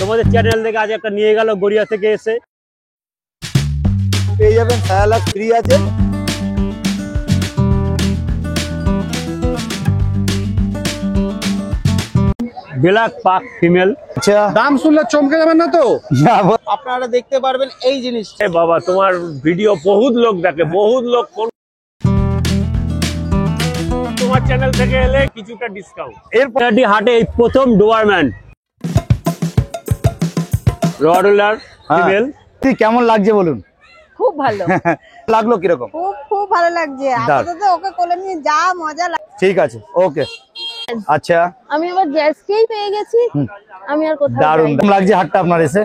আমাদের চ্যানেল থেকে আজ একটা নিয়ে গেল গড়িয়া থেকে এসে পেয়ে যাবেন সায়ালাক ফ্রি আছে। ব্ল্যাক পাক ফিমেল। আচ্ছা, দাম শুনলে চমকে যাবেন না তো? আপনারা দেখতে পারবেন এই জিনিসটা। বাবা তোমার ভিডিও বহুত লোক দেখে, বহুত লোক তোমার চ্যানেল থেকে এলে কিছুটা ডিসকাউন্ট। এরপর হাটে এই প্রথম ডোয়ারম্যান রডলার ফিমেল। কেমন লাগছে বলুন? খুব ভালো লাগলো কিরকম? খুব খুব ভালো লাগছে। আপাতত ওকে কোলে নিয়ে যা মজা লাগছে। ঠিক আছে, ওকে। আচ্ছা, আমি এবার জ্যাসকেই পেয়ে গেছি। আমি আর কোথাও দারুণ লাগছে হাটটা আপনার এসে?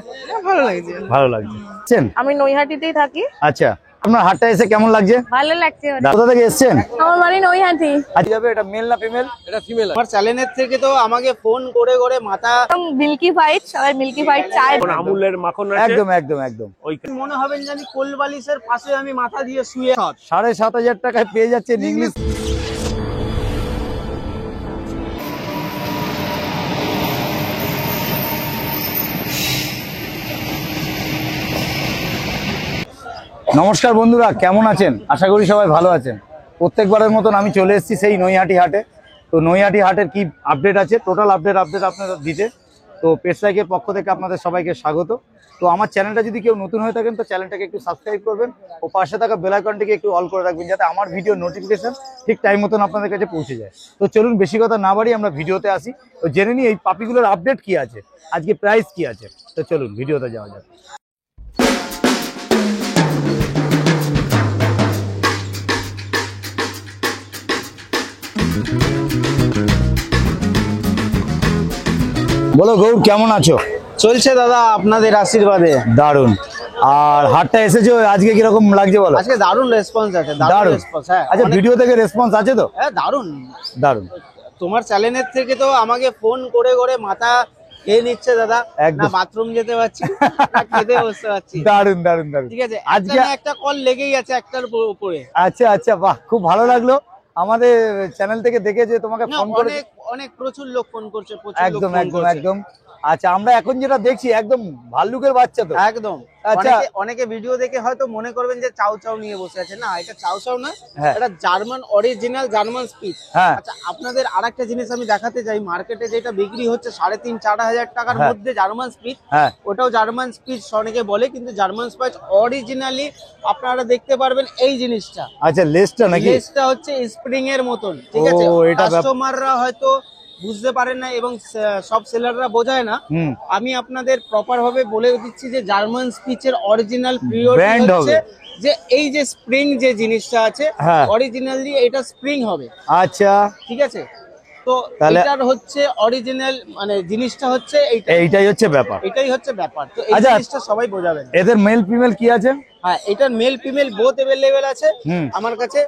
ভালো লাগছে। ভালো লাগছে। আমি নৈহাটিতেই থাকি। আচ্ছা, আপনার হাটটা এসে কেমন লাগছে? ভালো লাগছে। কোথা থেকে এসেছেন? আমার বাড়ি নৈহাটি। আজ যাবে এটা মেল না ফিমেল? এটা ফিমেল। আমার চ্যানেলের থেকে তো আমাকে ফোন করে করে মাথা মিল্কি ফাইট, সবাই মিল্কি ফাইট চায়। আমুলের মাখন আছে একদম একদম একদম। ওই মনে হবেন জানি কোলবালিশের পাশে আমি মাথা দিয়ে শুয়ে 7,500 টাকায় পেয়ে যাচ্ছেন ইংলিশ। নমস্কার বন্ধুরা, কেমন আছেন? আশা করি সবাই ভালো আছেন। প্রত্যেকবারের মতন আমি চলে এসেছি সেই নৈহাটি হাটে। তো নৈহাটি হাটের কি আপডেট আছে, টোটাল আপডেট আপনাদের দিতে। তো পেট লাইকের পক্ষ থেকে আপনাদের সবাইকে স্বাগত। তো আমার চ্যানেলটা যদি কেউ নতুন হয়ে থাকেন তো চ্যানেলটাকে একটু সাবস্ক্রাইব করবেন ও পাশে থাকা বেল আইকনটিকে একটু অল করে রাখবেন, যাতে আমার ভিডিও নোটিফিকেশন ঠিক টাইম মতন আপনাদের কাছে পৌঁছে যায়। তো চলুন বেশি কথা না বাড়িয়ে আমরা ভিডিওতে আসি। তো জেনে নিই এই পাপিগুলোর আপডেট কি আছে, আজকে প্রাইস কি আছে। তো চলুন ভিডিওতে যাওয়া যাক। বলো গৌর, কেমন আছো? চলছে দাদা আপনাদের আশীর্বাদে। দারুন। আর হাটটা এসেছো আজকে, কিরকম লাগছে বলো? আজকে দারুণ রেসপন্স আছে। দারুণ রেসপন্স। হ্যাঁ, আচ্ছা, ভিডিও থেকে রেসপন্স আছে তো? হ্যাঁ, দারুণ দারুন। তোমার চ্যানেলের থেকে তো আমাকে ফোন করে করে মাথা খেয়ে নিচ্ছে দাদা। একদম। না বাথরুম যেতে পারছি না খেতে বসতে পারছি। দারুন দারুন দারুন। ঠিক আছে, আজকে একটা কল লেগেই আছে একটার উপরে। আচ্ছা আচ্ছা, বাহ, খুব ভালো লাগলো আমাদের চ্যানেল থেকে দেখে যে তোমাকে না, ফোন করে। অনেক অনেক প্রচুর লোক ফোন করছে, প্রচুর লোক একদম ফোন একদম করছে। একদম। আচ্ছা, আমরা এখন যেটা দেখছি একদম ভাল্লুকের বাচ্চা তো। একদম। আচ্ছা। অনেকে ভিডিও দেখে হয়তো মনে করবেন যে চাউ চাউ নিয়ে বসে আছে। না, এটা চাউ চাউ না, হ্যাঁ। এটা জার্মান অরিজিনাল জার্মান স্পিচ। হ্যাঁ। আচ্ছা, আপনাদের আরেকটা জিনিস আমি দেখাতে চাই। মার্কেটে যেটা বিক্রি হচ্ছে 3,500-4 হাজার টাকার হ্যাঁ। মধ্যে জার্মান স্পিচ, হ্যাঁ। ওটাও জার্মান স্পিচ অনেকে বলে, কিন্তু জার্মান স্পিচ অরিজিনালি আপনারা দেখতে পারবেন এই জিনিসটা। আচ্ছা, লেসটা নাকি? লেসটা হচ্ছে স্প্রিং এর মতন। ঠিক আছে, এটা কাস্টমাররা হয়তো বুঝতে পারেন না এবং সব সেলাররা বোঝায় না। হুম। আমি আপনাদের প্রপার ভাবে বলে দিচ্ছি যে জার্মান স্পিচের অরিজিনাল পিওর Brand হচ্ছে হবে। যে এই যে স্প্রিং যে জিনিসটা আছে, হ্যাঁ। অরিজিনালি এটা স্প্রিং হবে। আচ্ছা, ঠিক আছে, তো তাহলে- এটার হচ্ছে অরিজিনাল মানে জিনিসটা হচ্ছে এইটাই হচ্ছে ব্যাপার। এটাই হচ্ছে ব্যাপার। তো এই আচ্ছা। জিনিসটা সবাই বোঝাবেন। এদের মেল ফিমেল কি আছে? হ্যাঁ, এটার মেল ফিমেল বোথ अवेलेबल আছে। হুম। আমার কাছে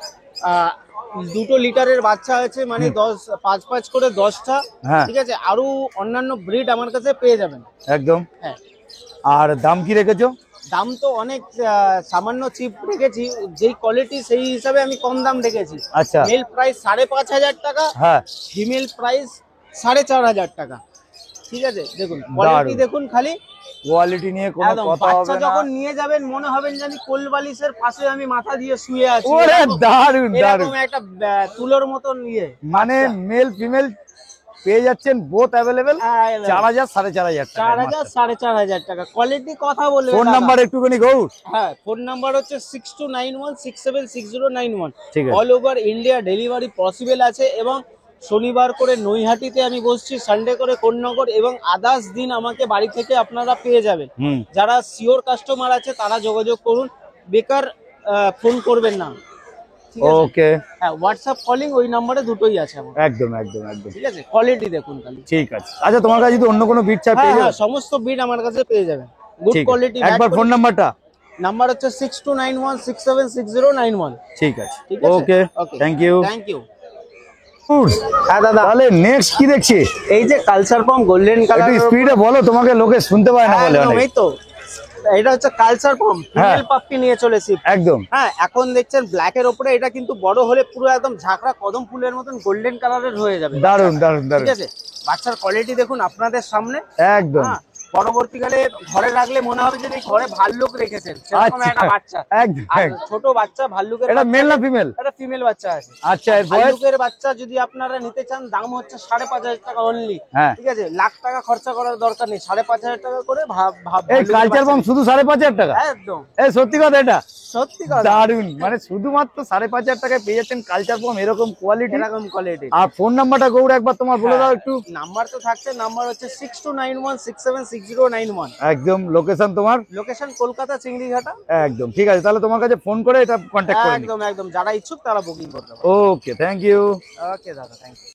2 লিটারের বাচ্চা আছে, মানে 5 করে 10টা। হ্যাঁ। ঠিক আছে, আরো অন্যান্য ব্রিড আমার কাছে পেয়ে যাবেন। একদম। হ্যাঁ। আর দাম কি রেখেছো? দাম তো অনেক সামান্য চিপ রেখেছি, যেই কোয়ালিটি সেই হিসাবে আমি কম দাম রেখেছি। আচ্ছা। মেল প্রাইস 5,500 টাকা, হ্যাঁ। ফিমেল প্রাইস 4,500 টাকা। ঠিক আছে, দেখুন কোয়ালিটি দেখুন, খালি কোয়ালিটি নিয়ে কোনো একদম। কথা বাচ্চা হবে না। যখন নিয়ে যাবেন মনে হবেন জানি কোলবালিশের পাশে আমি মাথা দিয়ে শুয়ে আছি। ওরে দারুন দারুন। এরকম একটা তুলোর মতন নিয়ে মানে মেল ফিমেল পেয়ে যাচ্ছেন বোথ अवेलेबल। 4,000 4,500 টাকা। 4,000 4,500 টাকা। কোয়ালিটি কথা বলবে। ফোন নাম্বার একটুখানি গৌর। হ্যাঁ, ফোন নাম্বার হচ্ছে 6291676091। ঠিক আছে। All over India delivery possible আছে এবং শনিবার করে নৈহাটিতে আমি বসছি, সানডে করে কোন্নগর, এবং আদার্স দিন আমাকে বাড়ি থেকে আপনারা পেয়ে যাবেন। হুম। যারা সিওর কাস্টমার আছে তারা যোগাযোগ করুন, বেকার ফোন করবেন না। ঠিক আছে? ওকে। হ্যাঁ, হোয়াটসঅ্যাপ কলিং ওই নম্বরে দুটোই আছে আমার। একদম একদম একদম। ঠিক আছে, কোয়ালিটি দেখুন খালি। ঠিক আছে। আচ্ছা, তোমার কাছে যদি অন্য কোনো বিট চাই হ্যাঁ পেয়ে হ্যাঁ, যাবেন? সমস্ত বিট আমার কাছে পেয়ে যাবেন। গুড ঠিক আছে। কোয়ালিটি। একবার ফোন নাম্বারটা। নাম্বার হচ্ছে 6291676091। ঠিক আছে। ঠিক আছে, okay, thank you. Thank you. হ্যাঁ দাদা, তাহলে নেক্সট কি দেখছি? এই যে কালচার পম গোল্ডেন কালার। একটু স্পিডে বলো, তোমাকে লোকে শুনতে পায় না বলে অনেক। এই তো এটা হচ্ছে কালচার পম ফিমেল পাপ্পি নিয়ে চলেছি একদম। হ্যাঁ, এখন দেখছেন ব্ল্যাক এর উপরে, এটা কিন্তু বড় হলে পুরো একদম ঝাঁকড়া কদম ফুলের মতন গোল্ডেন কালারের হয়ে যাবে। দারুন দারুন দারুন। ঠিক আছে, বাচ্চার কোয়ালিটি দেখুন আপনাদের সামনে। একদম। হ্যাঁ, পরবর্তীকালে ঘরে রাখলে মনে হবে যে ঘরে ভাল্লুক রেখেছেন, সেরকম একটা বাচ্চা। একদম আর ছোট বাচ্চা ভাল্লুকের, এটা মেল না ফিমেল? এটা ফিমেল বাচ্চা আছে। আচ্ছা, এর বয়স? ভাল্লুকের বাচ্চা যদি আপনারা নিতে চান দাম হচ্ছে 5,500 টাকা অনলি। হ্যাঁ। ঠিক আছে, লাখ টাকা খরচা করার দরকার নেই, 5,500 টাকা করে এই কালচার বম শুধু 5,500 টাকা? একদম এই সত্যি কথা, এটা সত্যি কথা। দারুন, মানে শুধুমাত্র 5,500 টাকায় পেয়ে যাচ্ছেন কালচার বম এরকম কোয়ালিটি। এরকম কোয়ালিটি। আর ফোন নাম্বারটা গৌড় একবার তোমার বলে দাও একটু। নাম্বার তো থাকছে, নাম্বার হচ্ছে 6291676091। একদম লোকেশন তোমার? লোকেশন কলকাতা চিংড়িঘাটা। একদম ঠিক আছে, তাহলে তোমার কাছে ফোন করে এটা কন্ট্যাক্ট করে নিই। একদম একদম, যারা ইচ্ছুক তারা বুকিং করতে পারে। ওকে, থ্যাংক ইউ। ওকে দাদা, থ্যাংক ইউ।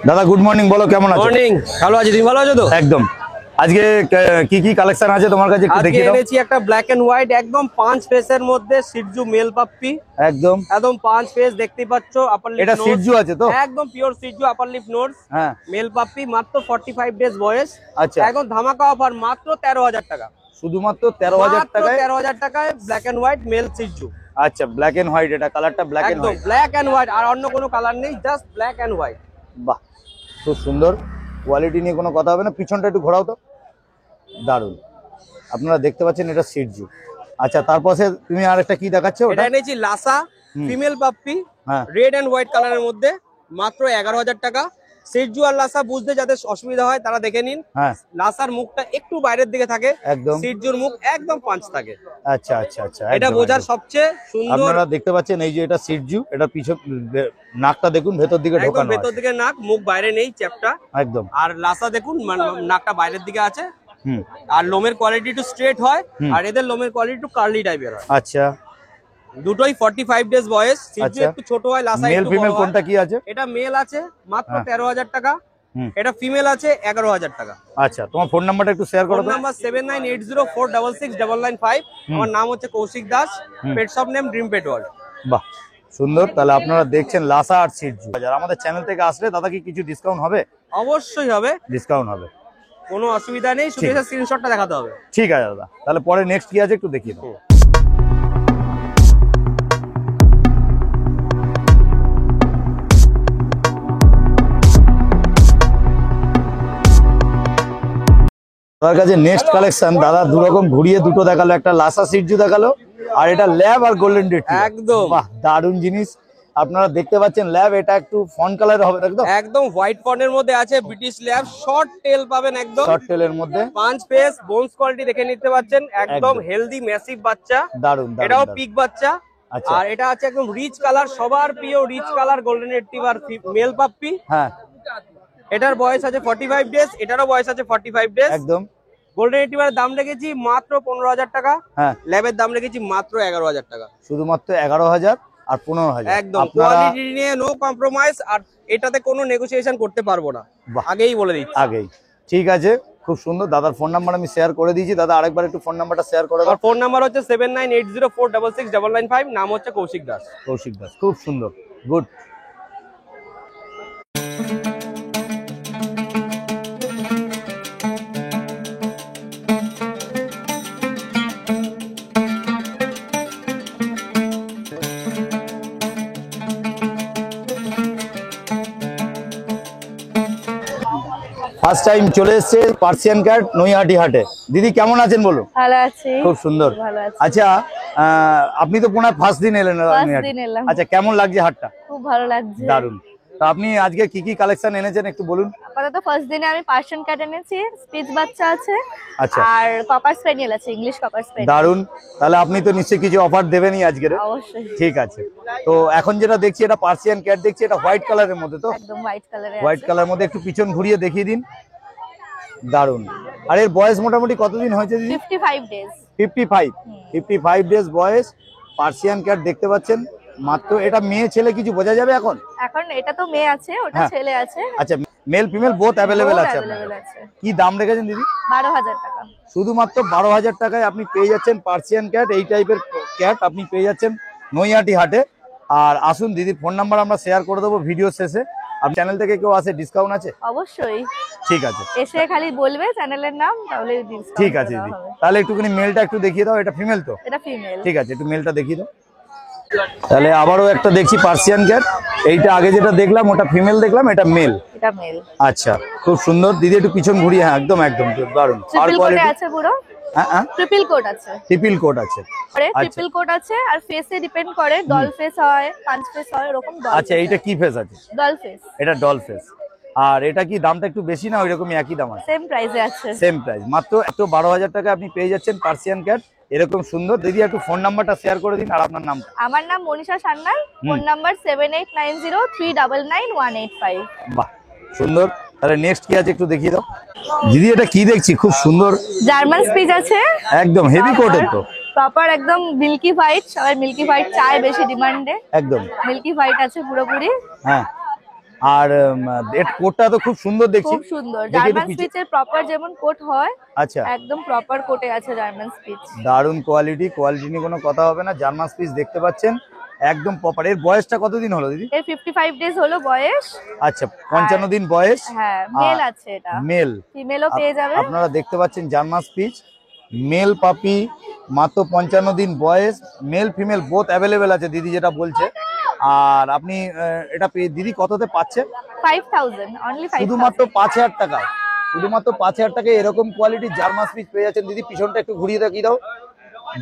দাদা গুড মর্নিং, বলো কেমন আছো? মর্নিং, ভালো আছি, তুমি ভালো আছো তো? একদম। আজকে কি কি কালেকশন আছে তোমার কাছে, একটু আজকে দেখিয়ে দাও। এনেছি একটা ব্ল্যাক এন্ড হোয়াইট একদম 5 ফেসের মধ্যে সিটজু মেল পাপ্পি, একদম একদম 5 ফেস দেখতেই পাচ্ছ। আপার লিপ এটা সিটজু আছে তো? একদম পিওর সিটজু, আপার লিপ নোটস, হ্যাঁ মেল পাপ্পি, মাত্র 45 ডেজ বয়স। আচ্ছা, একদম ধামাকা অফার, মাত্র 13,000 টাকা। শুধুমাত্র 13,000 টাকায় 13,000 টাকায় black and white mail Shih Tzu. আচ্ছা, ব্ল্যাক এন্ড হোয়াইট, এটা কালারটা ব্ল্যাক এন্ড একদম হোয়াইট। ব্ল্যাক এন্ড হোয়াইট, আর অন্য কোনো কালার নেই, জাস্ট ব্ল্যাক এন্ড হোয়াইট। বাহ, খুব সুন্দর কোয়ালিটি, নিয়ে কোনো কথা হবে না। পিছনটা একটু ঘোরাও তো, দারুন। আপনারা দেখতে পাচ্ছেন এটা সিটজু। আচ্ছা, তারপরে তুমি আর একটা কি দেখাচ্ছ? এটা এনেছি লাসা ফিমেল পাপ্পি, হ্যাঁ রেড এন্ড হোয়াইট কালারের মধ্যে, মাত্র 11,000 টাকা। সিটজু আর লাসা বুঝতে যাদের অসুবিধা হয় তারা দেখে নিন। হ্যাঁ লাসার মুখটা একটু বাইরের দিকে থাকে, একদম। সিটজুর মুখ একদম পাঁচ থাকে। আচ্ছা আচ্ছা আচ্ছা, এটা একদম, বোঝার একদম। সবচেয়ে সুন্দর। আপনারা দেখতে পাচ্ছেন এই যে এটা সিটজু, এটা পিছন নাকটা দেখুন ভেতর দিকে একদম ঢোকানো ভেতর আছে। দিকে নাক, মুখ বাইরে নেই, চ্যাপটা। একদম। আর লাসা দেখুন, নাকটা বাইরের দিকে আছে। হুম। আর লোমের কোয়ালিটি একটু স্ট্রেট হয়, হুম। আর এদের লোমের কোয়ালিটি একটু কার্লি টাইপের হয়। আচ্ছা, দুটোই 45 ডেজ বয়স। সিটজু আচ্ছা। একটু ছোট হয়, লাসা মেল একটু ফিমেল বড় হয়। কোনটা কি আছে? এটা মেল আছে মাত্র হ্যাঁ। 13,000 টাকা। হুম। এটা ফিমেল আছে 11,000 টাকা। আচ্ছা, তোমার ফোন নাম্বারটা একটু শেয়ার করো ফোন তো। নাম্বার 7980466995। আমার নাম হচ্ছে কৌশিক দাস, pet shop name dream pet world. বাহ, সুন্দর। তাহলে আপনারা দেখছেন লাসা আর সিটজু। যারা আমাদের চ্যানেল থেকে আসলে দাদা কি কিছু ডিসকাউন্ট হবে? অবশ্যই হবে, ডিসকাউন্ট হবে, কোনো অসুবিধা নেই, শুধু এসে স্ক্রিনশটটা দেখাতে হবে। ঠিক আছে দাদা। তাহলে পরে নেক্সট কি আছে একটু দেখিয়ে দাও। দাদার কাছে নেক্সট কালেকশন, দাদা দু রকম ঘুরিয়ে দুটো দেখালো, একটা লাসা সিটজু দেখালো, আর এটা ল্যাব আর গোল্ডেন রিট্রিভার। একদম। বাহ, দারুণ জিনিস। আপনারা দেখতে পাচ্ছেন ল্যাব, এটা একটু ফন কালারে হবে, একদম একদম হোয়াইট ফন্টের মধ্যে আছে, ব্রিটিশ ল্যাব, শর্ট টেল পাবেন একদম, শর্ট টেলের মধ্যে। 5 পেস, বোনস কোয়ালিটি দেখে নিতে পাচ্ছেন, একদম হেলদি ম্যাসিভ বাচ্চা। দারুণ দারুণ, এটাও দারুণ। পিক বাচ্চা। আচ্ছা। আর এটা আছে একদম রিচ কালার, সবার প্রিয় rich colour golden retriever male puppy. হ্যাঁ এটার বয়স আছে 45 ডেজ, এটারও বয়স আছে 45 ডেজ। একদম। গোল্ডেন রিট্রিভারের দাম রেখেছি মাত্র 15,000 টাকা। হ্যাঁ, ল্যাবের দাম রেখেছি মাত্র 11,000 টাকা। শুধুমাত্র 11,000 আর 15,000। একদম আপনারা কোয়ালিটি নিয়ে নো কম্প্রোমাইজ, আর এটাতে কোনো নেগোসিয়েশন করতে পারবো না, বাহ। আগেই বলে দিচ্ছি। আগেই, ঠিক আছে, খুব সুন্দর। দাদার ফোন নাম্বার আমি শেয়ার করে দিয়েছি। দাদা আরেকবার একটু ফোন নাম্বারটা শেয়ার করে দাও। আমার ফোন নাম্বার হচ্ছে 7980466995। নাম হচ্ছে কৌশিক দাস। কৌশিক দাস, খুব সুন্দর, গুড। ফার্স্ট টাইম চলে এসেছে পার্সিয়ান ক্যাট নৈহাটি হাটে। দিদি কেমন আছেন বলুন? ভালো আছি। খুব সুন্দর। ভালো আছি। আচ্ছা, আপনি তো পুনः ফার্স্ট দিন এলেন নৈহাটি। দিন এলাম। আচ্ছা, কেমন লাগছে হাটটা? খুব ভালো লাগছে। দারুন। তো আপনি আজকে কি কি কালেকশন এনেছেন একটু বলুন। আপাতত ফার্স্ট দিনে আমি পার্সিয়ান ক্যাট এনেছি, স্পিচ বাচ্চা আছে, আচ্ছা, আর কপার স্পেনিয়েল আছে, ইংলিশ কপার স্পেনিয়েল। দারুন। তাহলে আপনি তো নিশ্চয়ই কিছু অফার দেবেনই আজকের। অবশ্যই। ঠিক আছে। তো এখন যেটা দেখছি এটা পার্সিয়ান ক্যাট দেখছি, এটা হোয়াইট কালারের মধ্যে, তো একদম হোয়াইট কালারে আছে। হোয়াইট কালারের মধ্যে একটু পিছন ঘুরিয়ে দেখিয়ে দিন। দারুন। আর এর বয়স মোটামুটি কতদিন হয়েছে দিদি? 55 ডেজ। 55 ডেজ বয়স। পার্সিয়ান ক্যাট দেখতে পাচ্ছেন মাত্র। এটা মেয়ে ছেলে কিছু বোঝা যাবে এখন? এখন এটা তো মেয়ে আছে, ওটা হ্যাঁ। ছেলে আছে। আচ্ছা, male female both available Both আছে available আপনার। আছে। কি দাম রেখেছেন দিদি? 12,000 টাকা। শুধুমাত্র 12,000 টাকায় আপনি পেয়ে যাচ্ছেন পার্সিয়ান ক্যাট। এই টাইপের ক্যাট আপনি পেয়ে যাচ্ছেন নৈহাটি হাটে। আর আসুন, দিদির ফোন নাম্বার আমরা শেয়ার করে দেবো ভিডিও শেষে। আপনার চ্যানেল থেকে কেউ আসে ডিসকাউন্ট আছে? অবশ্যই ঠিক আছে, এসে খালি বলবে চ্যানেলের নাম, তাহলে discount ঠিক করে আছে দেওয়া দিদি। হবে। তাহলে একটুখানি মেলটা একটু দেখিয়ে দাও, এটা ফিমেল তো? এটা ফিমেল। ঠিক আছে, একটু মেলটা দেখিয়ে দাও। তাহলে আবারও একটা দেখছি পার্সিয়ান ক্যাট। এইটা আগে যেটা দেখলাম ওটা ফিমেল দেখলাম, এটা মেল। এটা মেল। আচ্ছা, খুব সুন্দর দিদি, একটু পিছন ঘুরিয়ে। হ্যাঁ, একদম একদম দারুণ। আর ট্রিপল কোট কোয়ালিটি? আছে পুরো। হ্যাঁ, ট্রিপল কোট আছে। ট্রিপল কোট আছে। পরে আচ্ছা। ট্রিপল কোট আছে, আর ফেসে ডিপেন্ড করে, ডল ফেস হয়, পাঁচ ফেস হয়, এরকম ডল। আচ্ছা, এইটা কি ফেস আছে? Doll face. এটা ডল ফেস। আর এটা কি দামটা একটু বেশি না ওইরকমই একই দাম আছে? সেম প্রাইসে আছে। সেম প্রাইস, মাত্র 12,000 টাকা আপনি পেয়ে যাচ্ছেন পার্সিয়ান ক্যাট এরকম সুন্দর। দিদি একটু ফোন নাম্বারটা শেয়ার করে দিন আর আপনার নামটা। আমার নাম মনীষা সান্যাল, ফোন নাম্বার 7890399185। বাহ, সুন্দর। তাহলে নেক্সট কি আছে একটু দেখিয়ে দাও দিদি। এটা কি দেখছি, খুব সুন্দর জার্মান স্পিচ আছে, একদম হেভি কোটের তো। প্রপার একদম মিল্কি হোয়াইট, সবাই মিল্কি হোয়াইট চায়, বেশি ডিমান্ডে। একদম মিল্কি হোয়াইট আছে পুরোপুরি। হ্যাঁ, আর এর কোটটা তো খুব সুন্দর দেখছি। খুব সুন্দর। দেখি একটু জার্মান পিছে। স্পিচের প্রপার যেমন কোট হয়, আচ্ছা, একদম প্রপার কোটে আছে জার্মান স্পিচ। দারুণ কোয়ালিটি, কোয়ালিটি নিয়ে কোনো কথা হবে না। জার্মান স্পিচ দেখতে পাচ্ছেন, একদম প্রপার। এর বয়সটা কতদিন হলো দিদি? এর 55 ডেজ হলো বয়স। আচ্ছা, 55 দিন বয়স। হ্যাঁ, মেল আছে এটা। মেল। ফিমেলও পেয়ে যাবে। আপনারা দেখতে পাচ্ছেন জার্মান স্পিচ মেল পাপি, মাত্র 55 দিন বয়স। মেল ফিমেল বোথ অ্যাভেলেবেল আছে দিদি যেটা বলছে। আর আপনি এটা দিদি কততে পাচ্ছেন? 5000 অনলি 5000। শুধুমাত্র 5,000 টাকায়। শুধুমাত্র 5,000 টাকায় এরকম কোয়ালিটির জার্মান স্পিচ পেয়ে যাচ্ছেন দিদি। পিছনটা একটু ঘুরিয়ে দেখিয়ে দাও,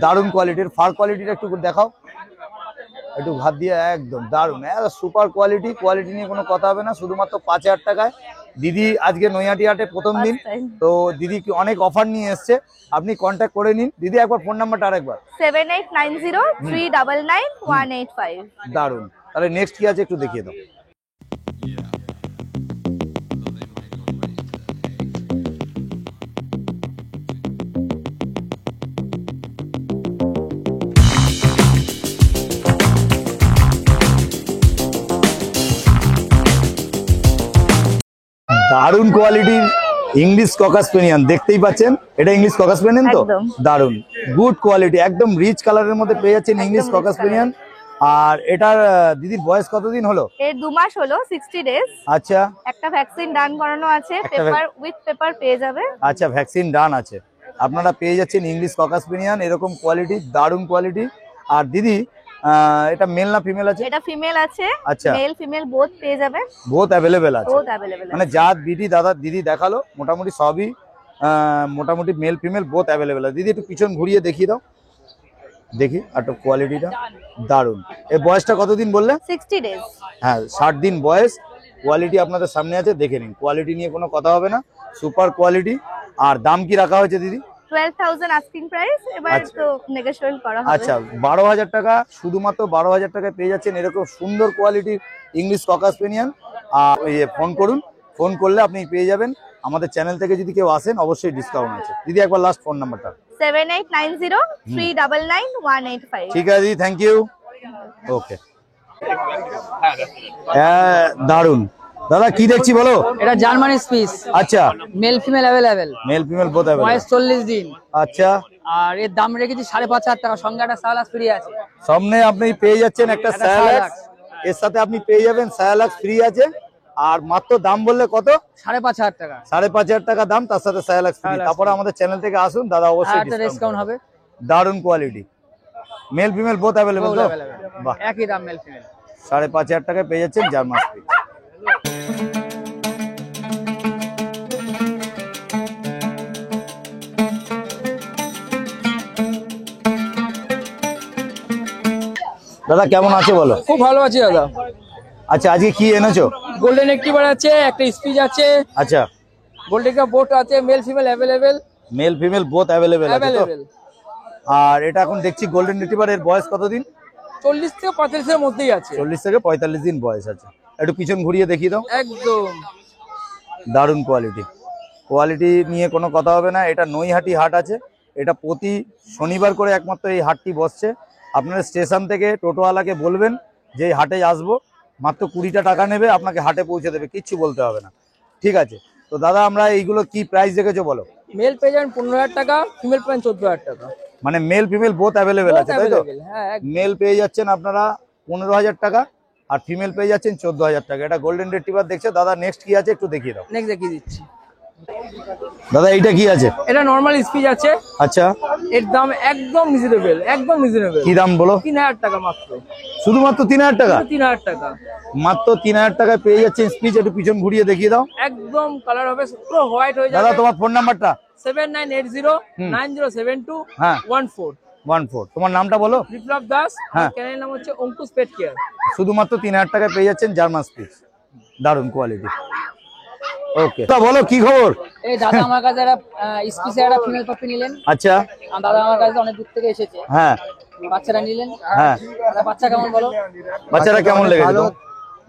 দারুণ কোয়ালিটির। ফার কোয়ালিটিটা একটু দেখাও, একটু হাত দিয়ে। একদম দারুণ, সুপার কোয়ালিটি। কোয়ালিটি নিয়ে কোনো কথা হবে না। শুধুমাত্র 5,000 টাকায় দিদি আজকে নৈহাটি হাটে প্রথম দিন তো দিদি অনেক অফার নিয়ে এসছে। আপনি কন্ট্যাক্ট করে নিন দিদি। একবার ফোন নাম্বারটা আরেকবার। 7890399185। দারুণ। তাহলে নেক্সট কি আছে একটু দেখিয়ে দাও। দারুণ কোয়ালিটির ইংলিশ ককাসপেনিয়ান দেখতেই পাচ্ছেন। এটা ইংলিশ ককাসপেনিয়ান তো? একদম। দারুণ গুড কোয়ালিটি, একদম রিচ কালারের মধ্যে পেয়ে যাচ্ছেন ইংলিশ rich ককাসপেনিয়ান। আর এটার দিদির বয়স কতদিন হলো? এর 2 মাস হলো, 60 ডেজ। আচ্ছা, একটা ভ্যাকসিন ডান করানো আছে, একটা পেপার উইথ পেপার পেয়ে যাবে। আচ্ছা, ভ্যাকসিন ডান আছে। আপনারা পেয়ে যাচ্ছেন ইংলিশ ককাসপেনিয়ান এরকম কোয়ালিটি, দারুণ কোয়ালিটি। আর দিদি এটা মেল না ফিমেল আছে? এটা ফিমেল আছে। আচ্ছা। মেল ফিমেল বোথ পেয়ে যাবে। বোথ অ্যাভেলেবেল আছে। বোথ অ্যাভেলেবল মানে জাত বিডি দাদা দিদি দেখালো মোটামুটি সবই মোটামুটি মেল ফিমেল বোথ অ্যাভেলেবেল আছে। দিদি একটু পিছন ঘুরিয়ে দেখিয়ে দাও, দেখি একটা কোয়ালিটিটা দারুণ। এর বয়সটা কতদিন বললে? 60 ডেজ। হ্যাঁ, 60 দিন বয়স। কোয়ালিটি আপনাদের সামনে আছে, দেখে নিন। কোয়ালিটি নিয়ে কোনো কথা হবে না, সুপার কোয়ালিটি। আর দাম কি রাখা হয়েছে দিদি? 12,000 আস্কিং প্রাইস, এবার আচ্ছা। তো নেগোশিয়েট করা হবে। আচ্ছা, 12,000 টাকা, শুধুমাত্র 12,000 টাকায় পেয়ে যাচ্ছেন এরকম সুন্দর কোয়ালিটির ইংলিশ ককাসপেনিয়ান। আর ফোন করুন, ফোন করলে আপনি পেয়ে যাবেন। আমাদের চ্যানেল থেকে যদি কেউ আসেন অবশ্যই ডিসকাউন্ট আছে। দিদি একবার লাস্ট ফোন নাম্বারটা। 7890399185। ঠিক আছে দিদি, থ্যাংক ইউ। ওকে, দারুণ। দাদা কি দেখছি বলো? এটা জার্মানি স্পিচ, আচ্ছা, male female available, male female both বয়স অ্যাভেলেবল। 40 দিন। আচ্ছা, আর এর দাম রেখেছি 5,500 টাকা, সঙ্গে একটা সালাস ফ্রি আছে। সামনে আপনি পেয়ে যাচ্ছেন একটা একটা সায়ালাক্স, সায়ালাক্স। এর সাথে আপনি পেয়ে যাবেন সায়ালাক্স ফ্রি আছে। আর মাত্র দাম বললে কত? 5,500 টাকা। 5,500 টাকা দাম, তার সাথে সায়ালাক্স ফ্রি। সায়ালাক্স তারপরে আমাদের চ্যানেল থেকে আসুন দাদা, আর অবশ্যই একটা ডিসকাউন্ট হবে। দারুণ quality, male female both available তো? বাহ, একই দাম মেল ফিমেল। 5,500 টাকায় পেয়ে যাচ্ছেন জার্মান স্পিচ। দাদা কেমন আছে বলো? খুব ভালো আছি দাদা। আচ্ছা, আজকে কি এনেছো? গোল্ডেন একটিবার আছে, একটা স্পিচ আছে, আচ্ছা, গোল্ডেন কা বোট আছে, male female available. Male female both available আছে তো? অ্যাভেলেবেল। আর এটা এখন দেখছি গোল্ডেন রিট্রিভার, এর বয়স কতদিন? 40 থেকে 45 এর মধ্যেই আছে। 40 থেকে 45 দিন বয়স আছে। একটু পিছন ঘুরিয়ে দেখিয়ে দাও। একদম দারুণ কোয়ালিটি, কোয়ালিটি নিয়ে কোনো কথা হবে না। এটা নৈহাটি হাট আছে, এটা প্রতি শনিবার করে একমাত্র এই হাটটি বসছে। আপনারা স্টেশন থেকে টোটোওয়ালাকে বলবেন যে এই হাটে আসবো, মাত্র 20টা টাকা নেবে, আপনাকে হাটে পৌঁছে দেবে, কিচ্ছু বলতে হবে না। ঠিক আছে, তো দাদা আমরা এইগুলো কি প্রাইস রেখেছো বলো? মেল পেয়ে যাবেন 15,000 টাকা, ফিমেল পেয়ে 14,000 টাকা। মানে মেল ফিমেল বোথ অ্যাভেলেবেল আছে তাই তো? হ্যাঁ, মেল পেয়ে যাচ্ছেন আপনারা 15,000 টাকা, আর ফিমেল পেয়ে যাচ্ছেন 14,000 টাকা। এটা গোল্ডেন রিট্রিভার দেখছে দাদা। নেক্সট কি আছে একটু দেখিয়ে দাও নেক্সট দেখিয়ে দিচ্ছি। দাদা। এইটা কি আছে? এটা নর্মাল স্পিচ আছে। আচ্ছা, এর দাম একদম রিজনেবল, একদম রিজনেবল। কি দাম বলো? 3000 টাকা মাত্র। শুধুমাত্র 3000 টাকা? 3000 টাকা মাত্র 3000 টাকায় পেয়ে যাচ্ছেন স্পিচ। একটু পিছন ঘুরিয়ে দেখিয়ে দাও। একদম কালার হবে, পুরো হোয়াইট হয়ে যাবে। দাদা তোমার ফোন নাম্বারটা? 7980907214। 14। তোমার নামটা বলো। বিপ্লব দাস। হ্যাঁ। চ্যানেলের নাম হচ্ছে অঙ্কুশ পেট কেয়ার। শুধুমাত্র 3000 টাকায় পেয়ে যাচ্ছেন জার্মান স্পিচ। দারুণ কোয়ালিটি। ওকে, বলো কি খবর? এই দাদা আমার কাছে একটা স্পিচের একটা ফিমেল পাপি নিলেন। আচ্ছা। আর দাদা আমার কাছে অনেক দূর থেকে এসেছে। হ্যাঁ। বাচ্চারা নিলেন। হ্যাঁ। বাচ্চা কেমন বলো? বাচ্চারা কেমন লেগেছে?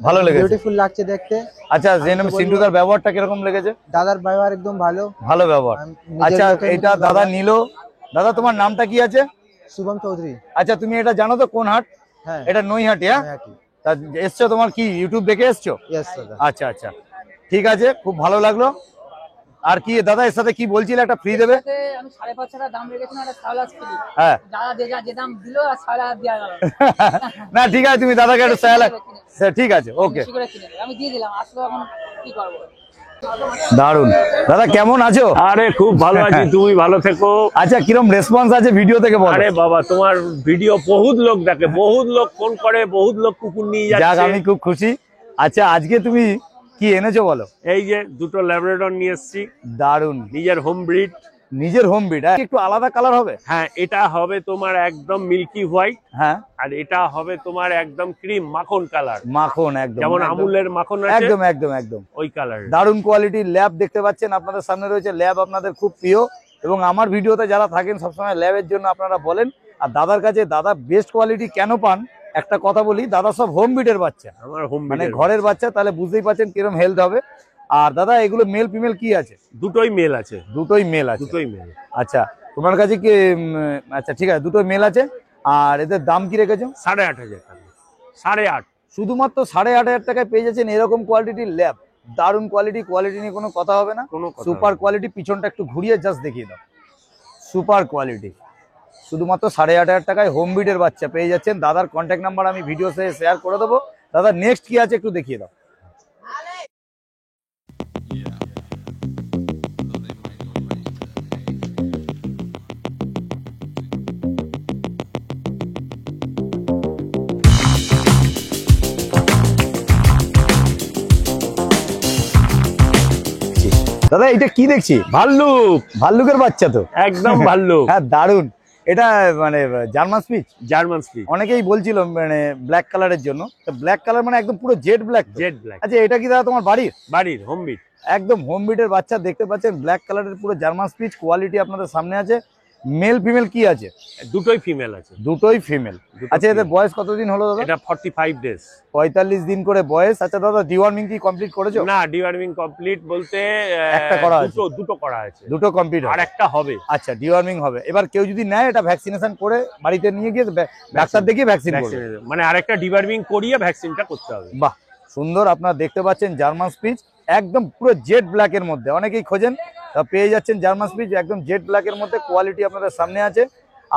ভালো লেগেছে, বিউটিফুল লাগছে দেখতে। আচ্ছা, সিন্টুদার ব্যবহারটা কিরকম লেগেছে? দাদার ব্যবহার একদম ভালো। ভালো ব্যবহার। আচ্ছা, এটা দাদা নিল। দাদা তোমার নামটা কি আছে? শুভম চৌধুরী। আচ্ছা, তুমি এটা জানো তো কোন হাট? হ্যাঁ, এটা নৈহাটি। হ্যাঁ, তা এসছো তোমার কি ইউটিউব দেখে এসছো? ইয়েস দাদা। আচ্ছা আচ্ছা, ঠিক আছে, খুব ভালো লাগলো। আর কি দাদা এর সাথে কি বলছিলে একটা ফ্রি দেবে? আমি 5.5 টাকা দাম রেখেছিলাম, একটা সালাদ ফ্রি। হ্যাঁ। দাদা যে দাম দিল আর সালাদ দেয়া গেল না ঠিক আছে, তুমি দাদাকে একটা স্যালাড। ঠিক আছে, ওকে, বেশি করে কিনে আমি দিয়ে দিলাম। আসলে এখন কি করব? দারুন। দাদা কেমন আছো? আরে খুব ভালো আছি, তুমি ভালো থেকো। আচ্ছা, কিরম রেসপন্স আছে ভিডিও থেকে বলো। আরে বাবা, তোমার ভিডিও বহুত লোক দেখে, বহুত লোক ফোন করে, বহুত লোক কুকুর নিয়ে যাক, যাচ্ছে। আমি খুব খুশি। আচ্ছা, আজকে তুমি কি এনেছো বলো? এই যে দুটো ল্যাব্রাডর নিয়ে এসেছি, দারুন। নিজের হোম ব্রিড। নিজের হোম ব্রিড? একটু আলাদা কালার হবে? হ্যাঁ, এটা হবে তোমার একদম মিল্কি হোয়াইট। হ্যাঁ। আর এটা হবে তোমার একদম ক্রিম মাখন কালার, মাখন, একদম যেমন একদম। আমুলের মাখন আছে, একদম একদম একদম ওই কালার। দারুন কোয়ালিটির ল্যাব দেখতে পাচ্ছেন আপনাদের সামনে রয়েছে। ল্যাব আপনাদের খুব প্রিয় এবং আমার ভিডিওতে যারা থাকেন সবসময় ল্যাবের জন্য আপনারা বলেন। আর দাদার কাছে দাদা বেস্ট কোয়ালিটি কেন পান একটা কথা বলি, দাদা সব হোম ব্রিডের বাচ্চা, আমার হোম মানে ঘরের বাচ্চা, তাহলে বুঝতেই পারছেন কিরকম হেলথ হবে। আর দাদা এগুলো মেল ফিমেল কি আছে? দুটোই মেল আছে। দুটোই মেল আছে? দুটোই মেল। আচ্ছা, তোমার কাছে কি আচ্ছা ঠিক আছে, দুটোই মেল আছে। আর এদের দাম কি রেখেছো? 8,500 টাকা। 8,500। শুধুমাত্র 8,500 টাকায় পেয়ে যাচ্ছেন এরকম কোয়ালিটির ল্যাব। দারুণ কোয়ালিটি, কোয়ালিটি নিয়ে কোনো কথা হবে না। Super quality. পিছনটা একটু ঘুরিয়ে জাস্ট দেখিয়ে দাও। Super quality. শুধুমাত্র 8,500 টাকায় হোম ব্রিডের বাচ্চা পেয়ে যাচ্ছেন। দাদার কন্ট্যাক্ট নাম্বার আমি ভিডিওতে শেয়ার করে দেবো। দাদা নেক্সট কি আছে একটু দেখিয়ে দাও। দাদা এটা কি দেখছি? ভাল্লুক। ভাল্লুকের বাচ্চা তো একদম ভাল্লুক। হ্যাঁ, দারুন। এটা মানে জার্মান স্পিচ? German speech. অনেকেই বলছিল মানে ব্ল্যাক কালারের জন্য। তো ব্ল্যাক কালার মানে একদম পুরো জেড ব্ল্যাক? Jet black. আচ্ছা, এটা কি দাদা তোমার বাড়ির হোম ব্রিড? একদম হোম ব্রিডের বাচ্চা দেখতে পাচ্ছেন, ব্ল্যাক কালারের পুরো জার্মান স্পিচ। কোয়ালিটি আপনাদের সামনে আছে। মেল ফিমেল কি আছে? দুটোই ফিমেল আছে। দুটোই ফিমেল। আচ্ছা, এদের বয়স কতদিন হলো দাদা? এটা 45 ডেজ। 45 দিন করে বয়স। আচ্ছা দাদা, ডিওয়ার্মিং কি কমপ্লিট করেছো? না, ডিওয়ার্মিং কমপ্লিট বলতে একটা করা আছে। দুটো করা আছে। দুটো কমপ্লিট, আর একটা হবে। আচ্ছা, ডিওয়ার্মিং হবে। এবার কেউ যদি নেয় এটা ভ্যাকসিনেশন করে বাড়িতে নিয়ে গিয়ে ডাক্তার দেখিয়ে ভ্যাকসিন করবে, মানে আরেকটা ডিওয়ার্মিং করিয়ে ভ্যাকসিনটা করতে হবে। বাহ, সুন্দর। আপনারা দেখতে পাচ্ছেন জার্মান স্পিচ একদম পুরো জেড ব্ল্যাক এর মধ্যে। অনেকেই খোঁজেন, তা পেয়ে যাচ্ছেন জার্মান স্পিচ একদম জেড ব্ল্যাক এর মধ্যে। কোয়ালিটি আপনাদের সামনে আছে।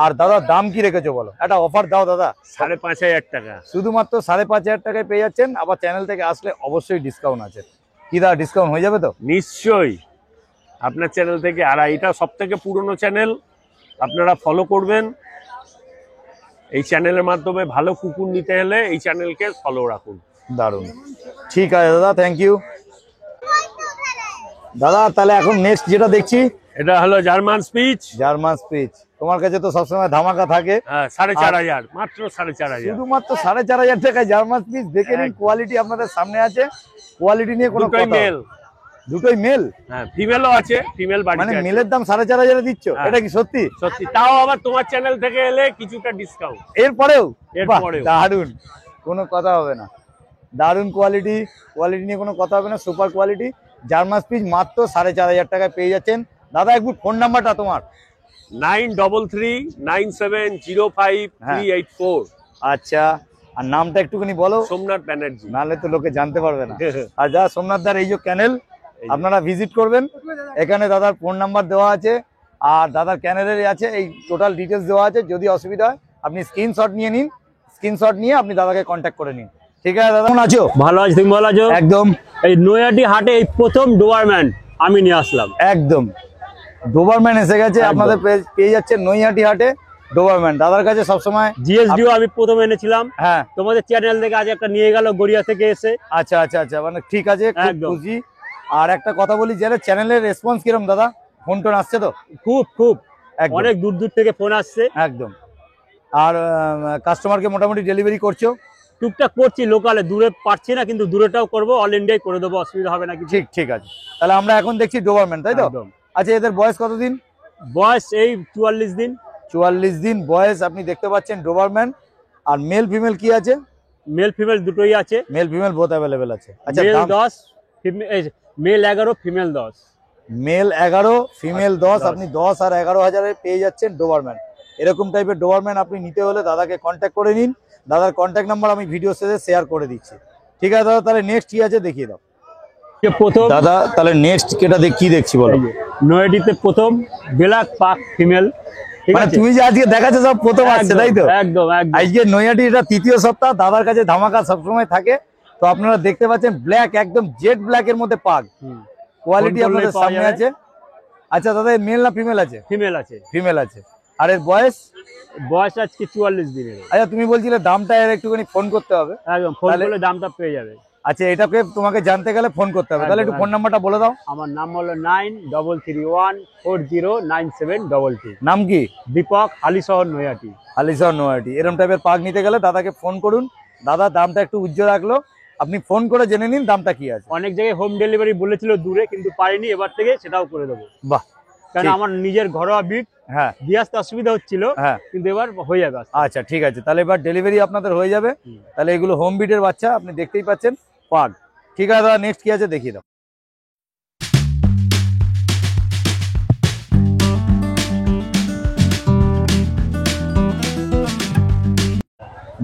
আর দাদা দাম কি রেখেছো বলো? একটা অফার দাও দাদা। 5,500 টাকা। শুধুমাত্র 5,500 টাকায় পেয়ে যাচ্ছেন। আবার চ্যানেল থেকে আসলে অবশ্যই ডিসকাউন্ট আছে। কি দাদা ডিসকাউন্ট হয়ে যাবে তো? নিশ্চয়ই, আপনার চ্যানেল থেকে। আর এটা সব থেকে পুরনো চ্যানেল, আপনারা ফলো করবেন। এই চ্যানেলের মাধ্যমে ভালো কুকুর নিতে হলে এই চ্যানেলকে ফলো রাখুন। দারুন, ঠিক আছে দাদা, থ্যাংক ইউ দাদা। তাহলে এখন নেক্সট যেটা দেখছি, এটা হলো জার্মান স্পিচ। জার্মান স্পিচ তোমার কাছে তো সবসময় ধামাকা থাকে। 4,500, মাত্র 4,500। শুধুমাত্র 4,500 টাকায় জার্মান স্পিচ দেখে নিন। কোয়ালিটি আপনাদের সামনে আছে। কোয়ালিটি নিয়ে কোনো কথা মেল। দুটোই মেল? হ্যাঁ, ফিমেলও আছে। ফিমেল বাড়িতে মানে আছে। মেলের দাম 4,500 দিচ্ছ? এটা কি সত্যি? সত্যি। তাও আবার তোমার চ্যানেল থেকে এলে কিছুটা ডিসকাউন্ট। এরপরেও? এরপরেও। দারুন, কোনো কথা হবে না। দারুন কোয়ালিটি, কোয়ালিটি নিয়ে কোনো কথা হবে না। সুপার কোয়ালিটি জার্মান স্পিচ মাত্র 4,500 টাকায় পেয়ে যাচ্ছেন। দাদা একটু ফোন নাম্বারটা তোমার? 9333050384। আচ্ছা, আর নামটা একটুখানি বলো। সোমনাথ ব্যানার্জি। নাহলে তো লোকে জানতে পারবে না। আর যা সোমনাথ দার এই যে ক্যানেল, আপনারা ভিজিট করবেন। এখানে দাদার ফোন নাম্বার দেওয়া আছে আর দাদার ক্যানেলের আছে, এই টোটাল ডিটেলস দেওয়া আছে। যদি অসুবিধা হয় আপনি স্ক্রিনশট নিয়ে নিন। স্ক্রিনশট নিয়ে আপনি দাদাকে কন্ট্যাক্ট করে নিন। ঠিক আছে দাদা, কেমন আছো? ভালো আছি, তুমি ভালো আছো? একদম এই নৈহাটি হাটে এই প্রথম ডোবারম্যান আমি নিয়ে আসলাম। একদম ডোবারম্যান এসে গেছে, একদম। আপনাদের পেয়ে যাচ্ছে নৈহাটি হাটে ডোবারম্যান। দাদার কাছে সবসময় জিএসডিও আমি প্রথম এনেছিলাম, হ্যাঁ তোমাদের চ্যানেল থেকে আজ একটা নিয়ে গেল গড়িয়া থেকে এসে। আচ্ছা আচ্ছা আচ্ছা, মানে ঠিক আছে, খুব একদম। খুশি। আর একটা কথা বলি, যারা চ্যানেলের রেসপন্স কিরম দাদা? ফোন টোন আসছে তো? খুব খুব একদম। অনেক দূর দূর থেকে ফোন আসছে। একদম। আর কাস্টমারকে মোটামুটি ডেলিভারি করছো? টুকটাক করছি লোকালে, দূরে পারছি না, কিন্তু দূরেটাও করবো, অল ইন্ডিয়ায় করে দেবো, অসুবিধা হবে না কিছু। ঠিক ঠিক আছে, তাহলে আমরা এখন দেখছি ডোবারম্যান, তাই তো? একদম। আচ্ছা, এদের বয়স কতদিন? বয়স এই 44 দিন। 44 দিন বয়স, আপনি দেখতে পাচ্ছেন ডোবারম্যান। আর মেল ফিমেল কি আছে? মেল ফিমেল দুটোই আছে। মেল ফিমেল বোথ অ্যাভেলেবেল আছে। আচ্ছা, মেল দাম? 10, মেল 11, ফিমেল 10। Mail 11, female 10। 10 আপনি 10 আর 11,000-এ পেয়ে যাচ্ছেন ডোবারম্যান। এরকম টাইপের ডোবারম্যান আপনি নিতে হলে দাদাকে কন্ট্যাক্ট করে নিন। দাদার কন্ট্যাক্ট নাম্বার আমি ভিডিও শেষে শেয়ার করে দিচ্ছি। ঠিক আছে দাদা, তাহলে নেক্সট কি আছে দেখিয়ে দাও প্রথম দাদা। তাহলে নেক্সট কেটা কি দেখছি বলো? নৈহাটিতে প্রথম ব্ল্যাক পাক ফিমেল। ঠিক মানে আছে, তুমি যে আজকে দেখাচ্ছে সব প্রথম আসছে, তাই তো? একদম একদম। আজকে নৈহাটি এটা তৃতীয় সপ্তাহ, দাদার কাছে ধামাকা সবসময় থাকে। তো আপনারা দেখতে পাচ্ছেন ব্ল্যাক, একদম জেড ব্ল্যাক এর মধ্যে পাক, কোয়ালিটি ফোন করলেই আপনাদের পাওয়া সামনে যাবে। আছে। আচ্ছা দাদা, মেল না ফিমেল আছে? ফিমেল আছে। ফিমেল আছে। আর এর বয়স? বয়স আজকে 44 দিনের। আচ্ছা, তুমি বলছিলে দামটা এর একটুখানি ফোন করতে হবে। একদম, ফোন তাহলে- করলে দামটা পেয়ে যাবে। আচ্ছা, এটাকে তোমাকে জানতে গেলে ফোন করতে হবে, তাহলে একটু একদম, ফোন নাম্বারটা বলে দাও। আমার নাম হলো 9331409722। নাম কি? দীপক, হালিশহর, নৈহাটি। আলিশা নৈহাটি। এরকম টাইপের পাক নিতে গেলে দাদাকে ফোন করুন। দাদা দামটা একটু উজ্জ্বল রাখলো, আপনি ফোন করে জেনে নিন দামটা কি আছে। অনেক জায়গায় হোম ডেলিভারি বলেছিল দূরে, কিন্তু পারিনি, এবার থেকে সেটাও করে দেবো। বাহ, কারণ ঠিক। আমার নিজের ঘরোয়া বিট হ্যাঁ দিয়ে আসতে অসুবিধা হচ্ছিল, হ্যাঁ। কিন্তু এবার হয়ে যাবে আস্তে। আচ্ছা ঠিক আছে, তাহলে এবার ডেলিভারি আপনাদের হয়ে যাবে। তাহলে এগুলো হোম বিটের বাচ্চা, আপনি দেখতেই পাচ্ছেন পাক। ঠিক আছে দাদা, নেক্সট কি আছে দেখিয়ে দাও।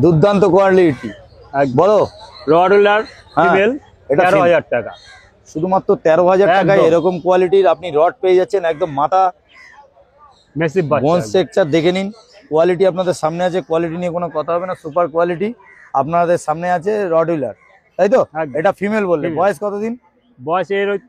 দুর্দান্ত কোয়ালিটি, বলো। রডুলার হ্যাঁ, ফিমেল, এটা 13,000 টাকা। শুধুমাত্র 13,000 টাকায় একদম। এরকম কোয়ালিটির আপনি রড পেয়ে যাচ্ছেন। একদম মাথা মেসিভ বোন বাচ্চা। স্ট্রাকচার দেখে নিন, কোয়ালিটি আপনাদের সামনে আছে। কোয়ালিটি নিয়ে কোনো কথা হবে না, সুপার কোয়ালিটি আপনাদের সামনে আছে। রডুলার, তাই তো? একদম। এটা ফিমেল বললে, Female। বয়স কতদিন? বয়স এর ওই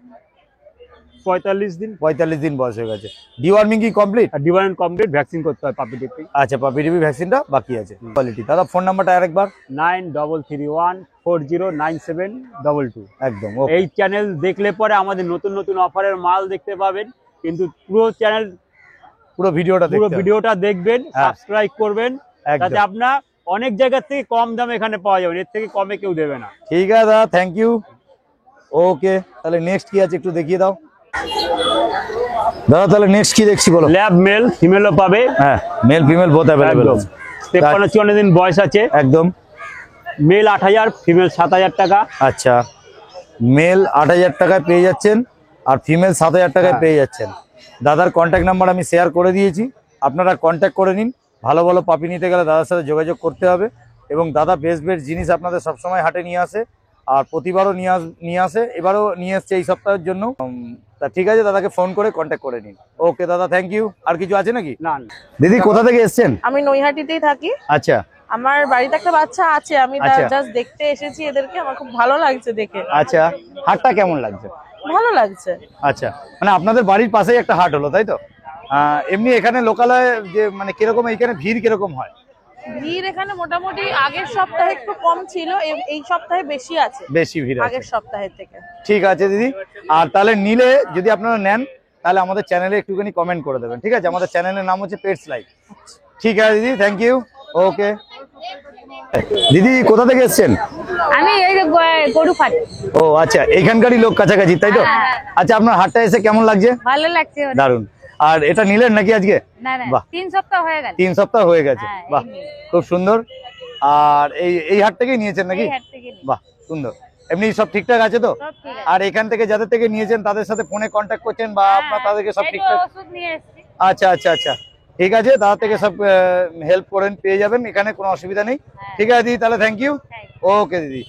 45 দিন। 45 দিন বয়স হয়ে গেছে। ডিওয়ার্মিং কি কমপ্লিট? আর ডিভাইন কমপ্লিট, ভ্যাকসিন করতে হয় পাপি টিপি। আচ্ছা, পাপি টিপি ভ্যাকসিনটা বাকি আছে। কোয়ালিটি দাদা, ফোন নাম্বারটা আরেকবার। 9331409722। একদম এই চ্যানেল দেখলে পরে আমাদের নতুন নতুন অফারের মাল দেখতে পাবেন, কিন্তু পুরো চ্যানেল পুরো ভিডিওটা পুরো দেখতে হবে। ভিডিওটা দেখবেন, হ্যাঁ। সাবস্ক্রাইব করবেন, একদম। যাতে আপনার অনেক জায়গা থেকে কম দামে এখানে পাওয়া যাবে, এর থেকে কমে কেউ দেবে না। ঠিক আছে দাদা, থ্যাংক ইউ। ওকে, তাহলে নেক্সট কি আছে একটু দেখিয়ে দাও দাদা। তাহলে নেক্সট কি দেখছি বলো? ল্যাব মেল ফিমেলও পাবে। হ্যাঁ, মেল ফিমেল বোথ অ্যাভেলেবল একদম। আছে। 53-54 দিন বয়স আছে। একদম। মেল 8,000, ফিমেল 7,000 টাকা। আচ্ছা, মেল 8,000 টাকায় পেয়ে যাচ্ছেন, আর ফিমেল 7,000 টাকায় হ্যাঁ। পেয়ে যাচ্ছেন। দাদার কন্ট্যাক্ট নাম্বার আমি শেয়ার করে দিয়েছি, আপনারা কন্ট্যাক্ট করে নিন। ভালো ভালো পাপি নিতে গেলে দাদার সাথে যোগাযোগ করতে হবে। এবং দাদা বেস্ট বেস্ট জিনিস আপনাদের সবসময় হাটে নিয়ে আসে, আর প্রতিবারও নিয়ে আসে, এবারও নিয়ে এসছে এই সপ্তাহের জন্য। তা ঠিক আছে, দাদাকে ফোন করে কন্ট্যাক্ট করে নিন। ওকে দাদা, থ্যাংক ইউ। আর কিছু আছে নাকি? না। দিদি কোথা থেকে এসছেন? আমি নৈহাটিতেই থাকি। আচ্ছা আমার বাড়িতে একটা বাচ্চা আছে, আমি আচ্ছা। জাস্ট দেখতে এসেছি এদেরকে, আমার খুব ভালো লাগছে দেখে। আচ্ছা, হাটটা কেমন লাগছে? ভালো লাগছে। আচ্ছা, মানে আপনাদের বাড়ির পাশেই একটা হাট হলো, তাই তো? এমনি এখানে লোকালয়ে যে মানে কিরকম, এইখানে ভিড় কিরকম হয়? ভিড় এখানে মোটামুটি আগের সপ্তাহে একটু কম ছিল, এই সপ্তাহে বেশি আছে, বেশি ভিড় আছে। আগের সপ্তাহের থেকে। ঠিক আছে দিদি। আর তাহলে নিলে যদি আপনারা নেন, তাহলে আমাদের চ্যানেলে একটুখানি কমেন্ট করে দেবেন, ঠিক আছে? আমাদের চ্যানেলের নাম হচ্ছে পেটস লাইফ। ঠিক আছে দিদি, থ্যাংক ইউ। ওকে দিদি, কোথা থেকে এসছেন? আমি এই যে গরুফাট। ও আচ্ছা, এইখানকারই লোক কাছাকাছি, তাই তো? আচ্ছা, আপনার হাটটা এসে কেমন লাগছে? ভালো লাগছে। দারুন। আর এটা নিলেন নাকি আজকে? না না, বাহ। 3 সপ্তাহ হয়ে গেল। 3 সপ্তাহ হয়ে গেছে, হ্যাঁ, বাহ, এই নিয়ে। খুব সুন্দর। আর এই হাট থেকেই নিয়েছেন নাকি? এই হাট থেকে নিই। বাহ, সুন্দর। এমনি সব ঠিকঠাক আছে তো? সব ঠিক আছে। আর এখান থেকে যাদের থেকে নিয়েছেন তাদের সাথে ফোনে কন্ট্যাক্ট করছেন বা আপনার তাদেরকে সব এই তো ঠিকঠাক? ওষুধ নিয়ে এসেছি। আচ্ছা আচ্ছা আচ্ছা, ঠিক আছে, দাদা থেকে সব হেল্প করেন, পেয়ে যাবেন, এখানে কোনো অসুবিধা নেই। ঠিক আছে দিদি, তাহলে থ্যাংক ইউ। ওকে দিদি।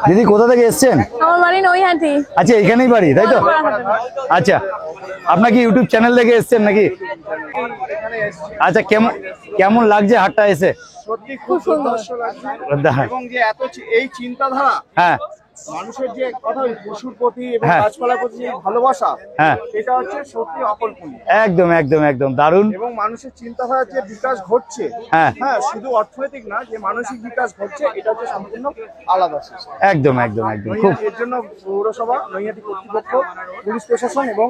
দিদি কোথা থেকে এসছেন? আমার বাড়ি নৈহাটি। আচ্ছা, এখানেই বাড়ি, তাই তো? আচ্ছা, আপনার কি ইউটিউব চ্যানেল থেকে এসছেন নাকি? আচ্ছা, কেমন লাগছে হাটটা এসে? সত্যি খুব সুন্দর লাগছে এবং যে এত এই চিন্তাধারা হ্যাঁ মানুষের যে কথা পশুর প্রতি এবং গাছপালার প্রতি যে ভালোবাসা এটা হচ্ছে সত্যি অকল্পনীয়। একদম একদম একদম দারুণ। এবং মানুষের চিন্তাধারার যে বিকাশ ঘটছে, হ্যাঁ শুধু অর্থনৈতিক না, যে মানসিক বিকাশ ঘটছে, এটা হচ্ছে সম্পূর্ণ আলাদা। একদম একদম একদম খুব। এর জন্য পৌরসভা, নৈহাটি কর্তৃপক্ষ, পুলিশ প্রশাসন এবং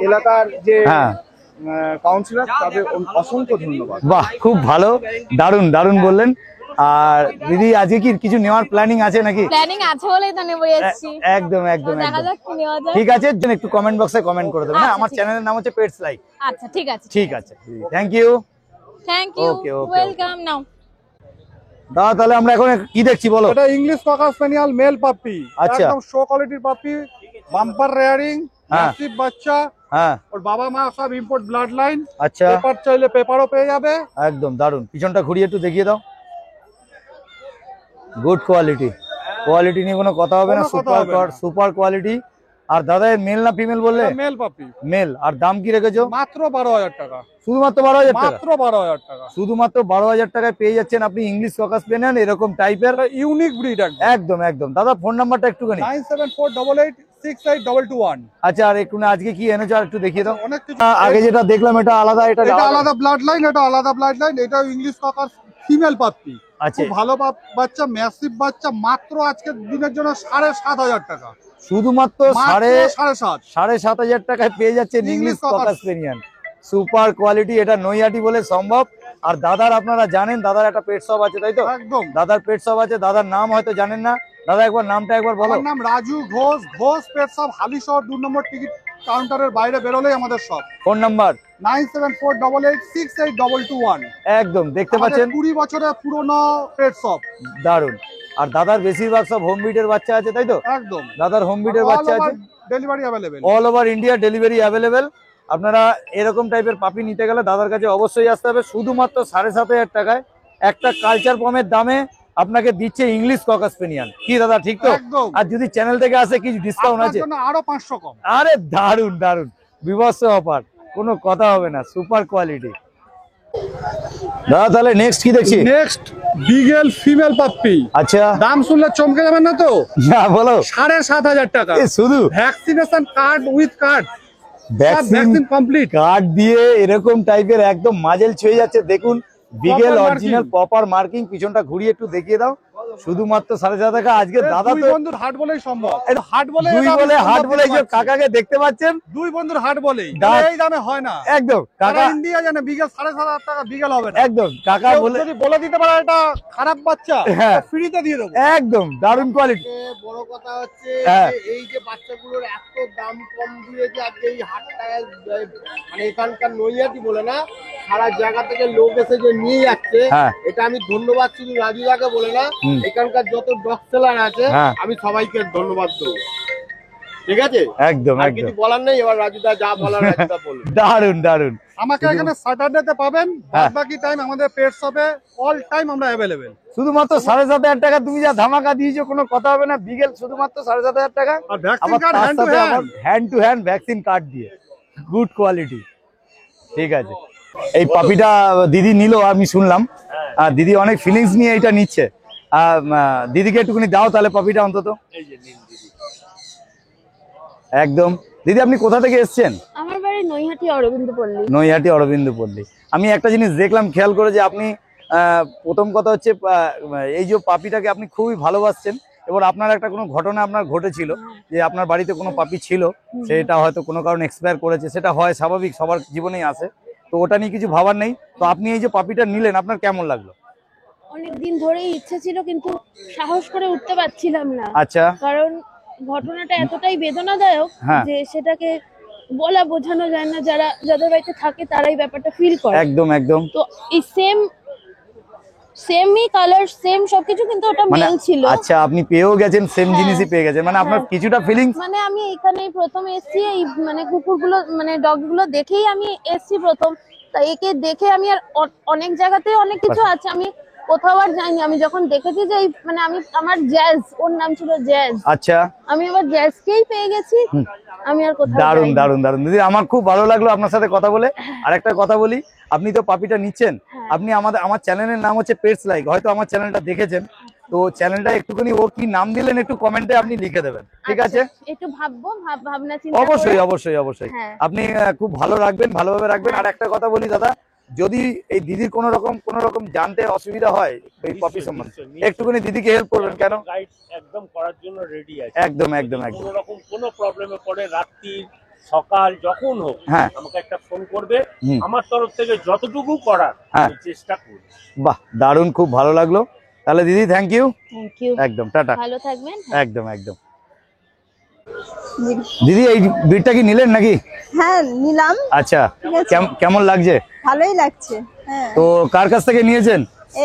এলাকার যে কাউন্সিলর, তাদের অসংখ্য ধন্যবাদ। বাহ, খুব ভালো, দারুণ দারুণ বললেন। আর দিদি আজকে কি কিছু নেওয়ার প্ল্যানিং আছে নাকি? প্ল্যানিং আছে বলেই তো নেবো এসেছি। একদম একদম দেখা একদম যাক কি নেওয়া যায়। ঠিক আছে, একটু কমেন্ট বক্সে কমেন্ট করে দেবেন। হ্যাঁ, আমার চ্যানেলের নাম হচ্ছে পেটস লাইক। আচ্ছা ঠিক আছে ঠিক আছে, thank you. Thank you, okay okay welcome. নাও দাদা, তাহলে আমরা এখন কি দেখছি বলো? এটা ইংলিশ ককার স্প্যানিয়াল মেল পাপি, আচ্ছা। একদম শো কোয়ালিটির পাপি, বাম্পার রেয়ারিং, ম্যাসিভ বাচ্চা। হ্যাঁ, ওর বাবা মা সব ইম্পোর্ট ব্লাড লাইন। আচ্ছা, পেপার চাইলে পেপারও পেয়ে যাবে। একদম দারুণ। পিছনটা ঘুরিয়ে একটু দেখিয়ে দাও। গুড কোয়ালিটি, কোয়ালিটি নিয়ে কোনো কথা হবে না, সুপার কোয়ালিটি। আর দাদা মেল না ফিমেল বললে? মেল পাপি, মেল। আর দাম কি রেখেছো? মাত্র 12,000 টাকা। শুধুমাত্র 12,000 টাকা? মাত্র 12,000 টাকা। শুধুমাত্র 12,000 টাকায় পেয়ে যাচ্ছেন আপনি ইংলিশ ককার স্প্যানিয়াল এরকম টাইপের ইউনিক ব্রিড। একদম একদম। দাদা ফোন নাম্বারটা একটুখানি। 9748868221। আচ্ছা, আর একটু আজকে কি এনেছো আর একটু দেখিয়ে দাও। অনেক কিছু। আগে যেটা দেখলাম এটা আলাদা, এটা আলাদা ব্লাড লাইন, এটা আলাদা ব্লাড লাইন। এটা ইংলিশ ককার ফিমেল পাপি। আচ্ছা, ভালো বাচ্চা, ম্যাসিভ বাচ্চা। মাত্র আজকের দিনের জন্য 7,500 টাকা। শুধুমাত্র 7,500 টাকায় পেয়ে যাচ্ছেন ইংলিশ ককার স্পেনিয়ান সুপার কোয়ালিটি। এটা নৈহাটি বলে সম্ভব। আর দাদার আপনারা জানেন, দাদার একটা পেট শপ আছে, তাই তো? একদম, দাদার পেট শপ আছে। দাদার নাম হয়তো জানেন না, দাদা একবার নামটা একবার বলো। আমার নাম রাজু ঘোষ। ঘোষ পেট শপ, হালিশহর 2 নম্বর টিকিট কাউন্টারের বাইরে বেরোলেই আমাদের শপ। Phone number 9748868221। একদম দেখতে পাচ্ছেন, 20 বছরের পুরনো পেট শপ। দারুন। আর দাদার বেশিরভাগ সব হোম বিটের বাচ্চা আছে, তাই তো? একদম, দাদার হোম বিটের বাচ্চা আছে, delivery available, all over India delivery available. আপনারা এরকম টাইপের পাপি নিতে গেলে দাদার কাছে অবশ্যই আসতে হবে। শুধুমাত্র 7,500 টাকায় একটা কালচার পমের দামে আপনাকে দিচ্ছে ইংলিশ ককার স্পেনিয়ান। কি দাদা, ঠিক তো? আর যদি চ্যানেল থেকে আসে কিছু ডিসকাউন্ট আছে? আরো 500 কম। আরে দারুন দারুন, বিভৎস অফার, কোনো কথা হবে না, সুপার কোয়ালিটি। দাদা তাহলে নেক্সট কি দেখছি? Next beagle female puppy. আচ্ছা, দাম শুনলে চমকে যাবেন না তো? না বলো। 7,500 টাকা শুধু vaccination card with card, vaccine complete card দিয়ে এরকম টাইপের একদম মাজেল ছুঁয়ে যাচ্ছে। দেখুন, বিগেল অরিজিনাল প্রপার মার্কিং। পিছনটা ঘুরিয়ে একটু দেখিয়ে দাও। শুধুমাত্র 7,500 টাকা। আজকে দাদা তো বন্ধুর হাট বলেই সম্ভব। হাট বলে কাকাকে দেখতে পাচ্ছেন, 2 বন্ধুর হাট বলেই এই দামে হয় না। একদম কাকা ইন্ডিয়া জানে বিগেল 7,500 টাকা বিগেল হবে না। একদম কাকা বলে দিতে পারে এটা খারাপ বাচ্চা, ফ্রিতে দিয়ে দেবো। একদম দারুণ কোয়ালিটি। বড় কথা হচ্ছে এই যে বাচ্চাগুলোর এত দাম কম দিয়ে যে আজকে এই হাটটা, মানে এখানকার নৈহাটি বলে না, সারা জায়গা থেকে লোক এসে যে নিয়ে যাচ্ছে, এটা আমি ধন্যবাদ শুধু রাজুদাকে বলে না, এখানকার যত ডগ সেলার আছে আমি সবাইকে ধন্যবাদ দেবো। ঠিক আছে, একদম আর কিছু বলার নেই। এবার রাজুদা যা বলার রাজুদা বলুন। দারুণ দারুণ। আমাকে এখানে স্যাটারডেতে পাবেন, বাকি টাইম আমাদের পেট শপে অল টাইম আমরা অ্যাভেলেবেল। শুধুমাত্র 7,500 টাকা তুমি যা ধামাকা দিয়েছো, কোনো কথা হবে না। বিগেল শুধুমাত্র 7,500 টাকা, hand to hand vaccine card দিয়ে, গুড কোয়ালিটি। ঠিক আছে, এই পাপিটা দিদি নিল, আমি শুনলাম। দিদি অনেক ফিলিংস নিয়ে এটা নিচ্ছে। দিদিকে একটুখানি দাও তাহলে পাপিটা অন্তত। একদম। দিদি আপনি কোথা থেকে এসছেন? আমার বাড়ি নৈহাটি অরবিন্দ পল্লী। নৈহাটি অরবিন্দ পল্লী। আমি একটা জিনিস দেখলাম, খেয়াল করে, যে আপনি প্রথম কথা হচ্ছে এই যে পাপিটাকে আপনি খুবই ভালোবাসছেন। এবার আপনার একটা কোনো ঘটনা আপনার ঘটেছিল, যে আপনার বাড়িতে কোনো পাপি ছিল, সেটা হয়তো কোনো কারণে এক্সপায়ার করেছে। সেটা হয়, স্বাভাবিক, সবার জীবনেই আসে। তো ওটা নিয়ে কিছু ভাবার নেই। তো আপনি এই যে পাপিটা নিলেন, আপনার কেমন লাগলো? অনেকদিন ধরেই ইচ্ছে ছিল, কিন্তু সাহস করে উঠতে পারছিলাম না। আচ্ছা, কারণ ঘটনাটা এতটাই বেদনাদায়ক যে সেটাকে বলা বোঝানো যায় না। যাদের বাড়িতে থাকে তারাই ব্যাপারটা ফিল করে। একদম একদম। তো এই সেমই কালার, সেম সবকিছু, কিন্তু ওটা মেল ছিল। আচ্ছা, আপনি পেয়েও গেছেন, সেম জিনিসই পেয়ে গেছেন, মানে আপনার কিছুটা ফিলিংস। মানে আমি এখানেই প্রথম এসেছি, এই মানে কুকুরগুলো, মানে ডগগুলো দেখেই আমি এসেছি প্রথম। তাই একে দেখে আমি আর অনেক জায়গাতে অনেক কিছু আছে, আমি কোথাও আর যাইনি। আমি যখন দেখেছি যে মানে আমার জ্যাজ, ওর নাম ছিল জ্যাজ। আচ্ছা, আমি আবার জ্যাজকেই পেয়ে গেছি। আমি আর কোথাও দারুণ দারুণ দারুণ। দিদি আমার খুব ভালো লাগলো আপনার সাথে কথা বলে। আর একটা কথা বলি, আপনি তো পাপিটা নিচ্ছেন, আপনি আমার চ্যানেলের নাম হচ্ছে পেটস লাইক, হয়তো আমার চ্যানেলটা দেখেছেন, তো চ্যানেলটা একটুখানি ও কি নাম দিলেন একটু কমেন্টে আপনি লিখে দেবেন, ঠিক আছে? একটু ভাববো, ভাবনা চিন্তা অবশ্যই করে। অবশ্যই অবশ্যই হ্যাঁ। আপনি খুব ভালো রাখবেন, ভালোভাবে রাখবেন। আর একটা কথা বলি দাদা, যদি এই দিদির কোনো রকম জানতে অসুবিধা হয় এই পপি সম্বন্ধে, একটুখানি দিদিকে হেল্প করবেন, কেন গাইড একদম করার জন্য রেডি আছে। একদম একদম একদম। কোনো রকম কোনো প্রবলেমে পড়ে রাত্রি সকাল যখন হোক হ্যাঁ আমাকে একটা ফোন করবে, আমার তরফ থেকে যতটুকু করার আমি চেষ্টা করব। বাহ, দারুণ, খুব ভালো লাগলো। তাহলে দিদি থ্যাংক ইউ। থ্যাংক ইউ, একদম টাটা। ভালো থাকবেন। একদম একদম। দিদি এই বিটটা কি নিলেন নাকি? হ্যাঁ নিলাম। আচ্ছা, কেমন লাগছে? ভালোই লাগছে। হ্যাঁ। তো কার কাছ থেকে নিয়েছেন?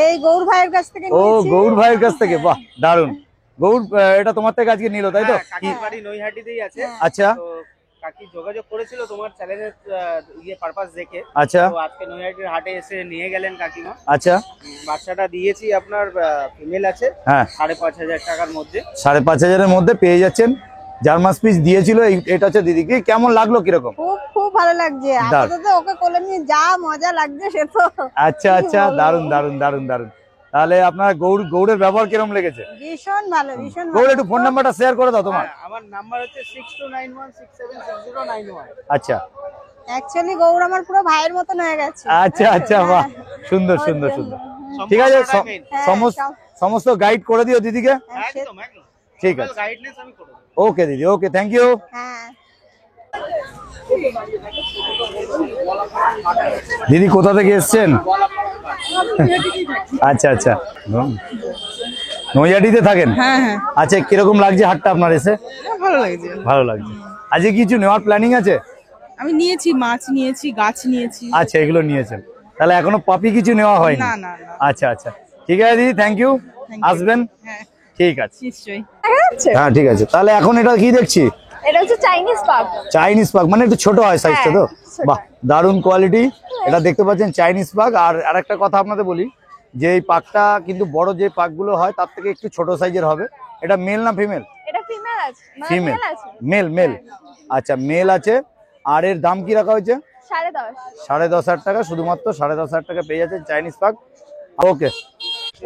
এই গৌর ভাইয়ের কাছ থেকে ও, নিয়েছি। গৌর ভাইয়ের কাছ থেকে, বাহ দারুণ। গৌর এটা তোমার থেকে আজকে নিল, তাই তো? কাকির বাড়ি নৈহাটিতেই আছে। আচ্ছা। তো কাকি যোগাযোগ করেছিল তোমার চ্যানেলের পারপাস দেখে। আচ্ছা। তো আজকে নৈহাটির হাটে এসে নিয়ে গেলেন কাকিমা। আচ্ছা। বাচ্চাটা দিয়েছি আপনার ফিমেল আছে। হ্যাঁ। 5,500 টাকার মধ্যে। 5,500-এর মধ্যে পেয়ে যাচ্ছেন। জার্মান স্পিচ দিয়েছিল, এটা হচ্ছে দিদিকে। কেমন লাগলো, কিরকম? খুব খুব ভালো লাগছে। আপাতত ওকে কোলে নিয়ে যা মজা লাগছে সে তো। আচ্ছা আচ্ছা, দারুণ দারুণ দারুণ দারুণ। তাহলে আপনার গৌড়ের ব্যবহার কিরকম লেগেছে? ভীষণ ভালো, ভীষণ ভালো। গৌড়, একটু ফোন নাম্বারটা শেয়ার করে দাও তোমার। আমার নাম্বার হচ্ছে 6291676091। আচ্ছা। অ্যাকচুয়ালি গৌর আমার পুরো ভাইয়ের মতন হয়ে গেছে। আচ্ছা আচ্ছা, বাহ, সুন্দর সুন্দর সুন্দর। ঠিক আছে, সমস্ত গাইড করে দিও দিদিকে। একদম একদম, ঠিক আছে, গাইডনেস আমি করব। ওকে দিদি, ওকে, থ্যাংক ইউ। হ্যাঁ। দিদি কোথা থেকে এসছেন? আচ্ছা আচ্ছা, নৈহাটিতে থাকেন? হ্যাঁ হ্যাঁ। আচ্ছা, কিরকম লাগছে হাটটা আপনার এসে? ভালো লাগছে। ভালো লাগছে। আজকে কিছু নেওয়ার প্ল্যানিং আছে? আমি নিয়েছি, মাছ নিয়েছি, গাছ নিয়েছি। আচ্ছা, এগুলো নিয়েছেন। তাহলে এখনো পাপি কিছু নেওয়া হয়নি? না না না। আচ্ছা আচ্ছা, ঠিক আছে দিদি, থ্যাংক ইউ। আসবেন? হ্যাঁ ঠিক আছে, নিশ্চয়ই। হ্যাঁ ঠিক আছে। তাহলে এখন এটা কি দেখছি? এটা হচ্ছে চাইনিজ পাগ। চাইনিজ পাগ, মানে একটু ছোট হয় সাইজটা তো? বাহ, দারুণ কোয়ালিটি। এটা দেখতে পাচ্ছেন চাইনিজ পাগ। আর আরেকটা কথা আপনাদের বলি, যে এই পাগটা কিন্তু বড় যে পাগগুলো হয় তার থেকে একটু ছোট সাইজের হবে। এটা মেল না ফিমেল? এটা ফিমেল আছে। Female, mail. আচ্ছা, মেল আছে। আর এর দাম কি রাখা হয়েছে? 10.5। 10,500 টাকা, শুধুমাত্র 10,500 টাকা পেয়ে যাচ্ছেন চাইনিজ পাগ। ওকে।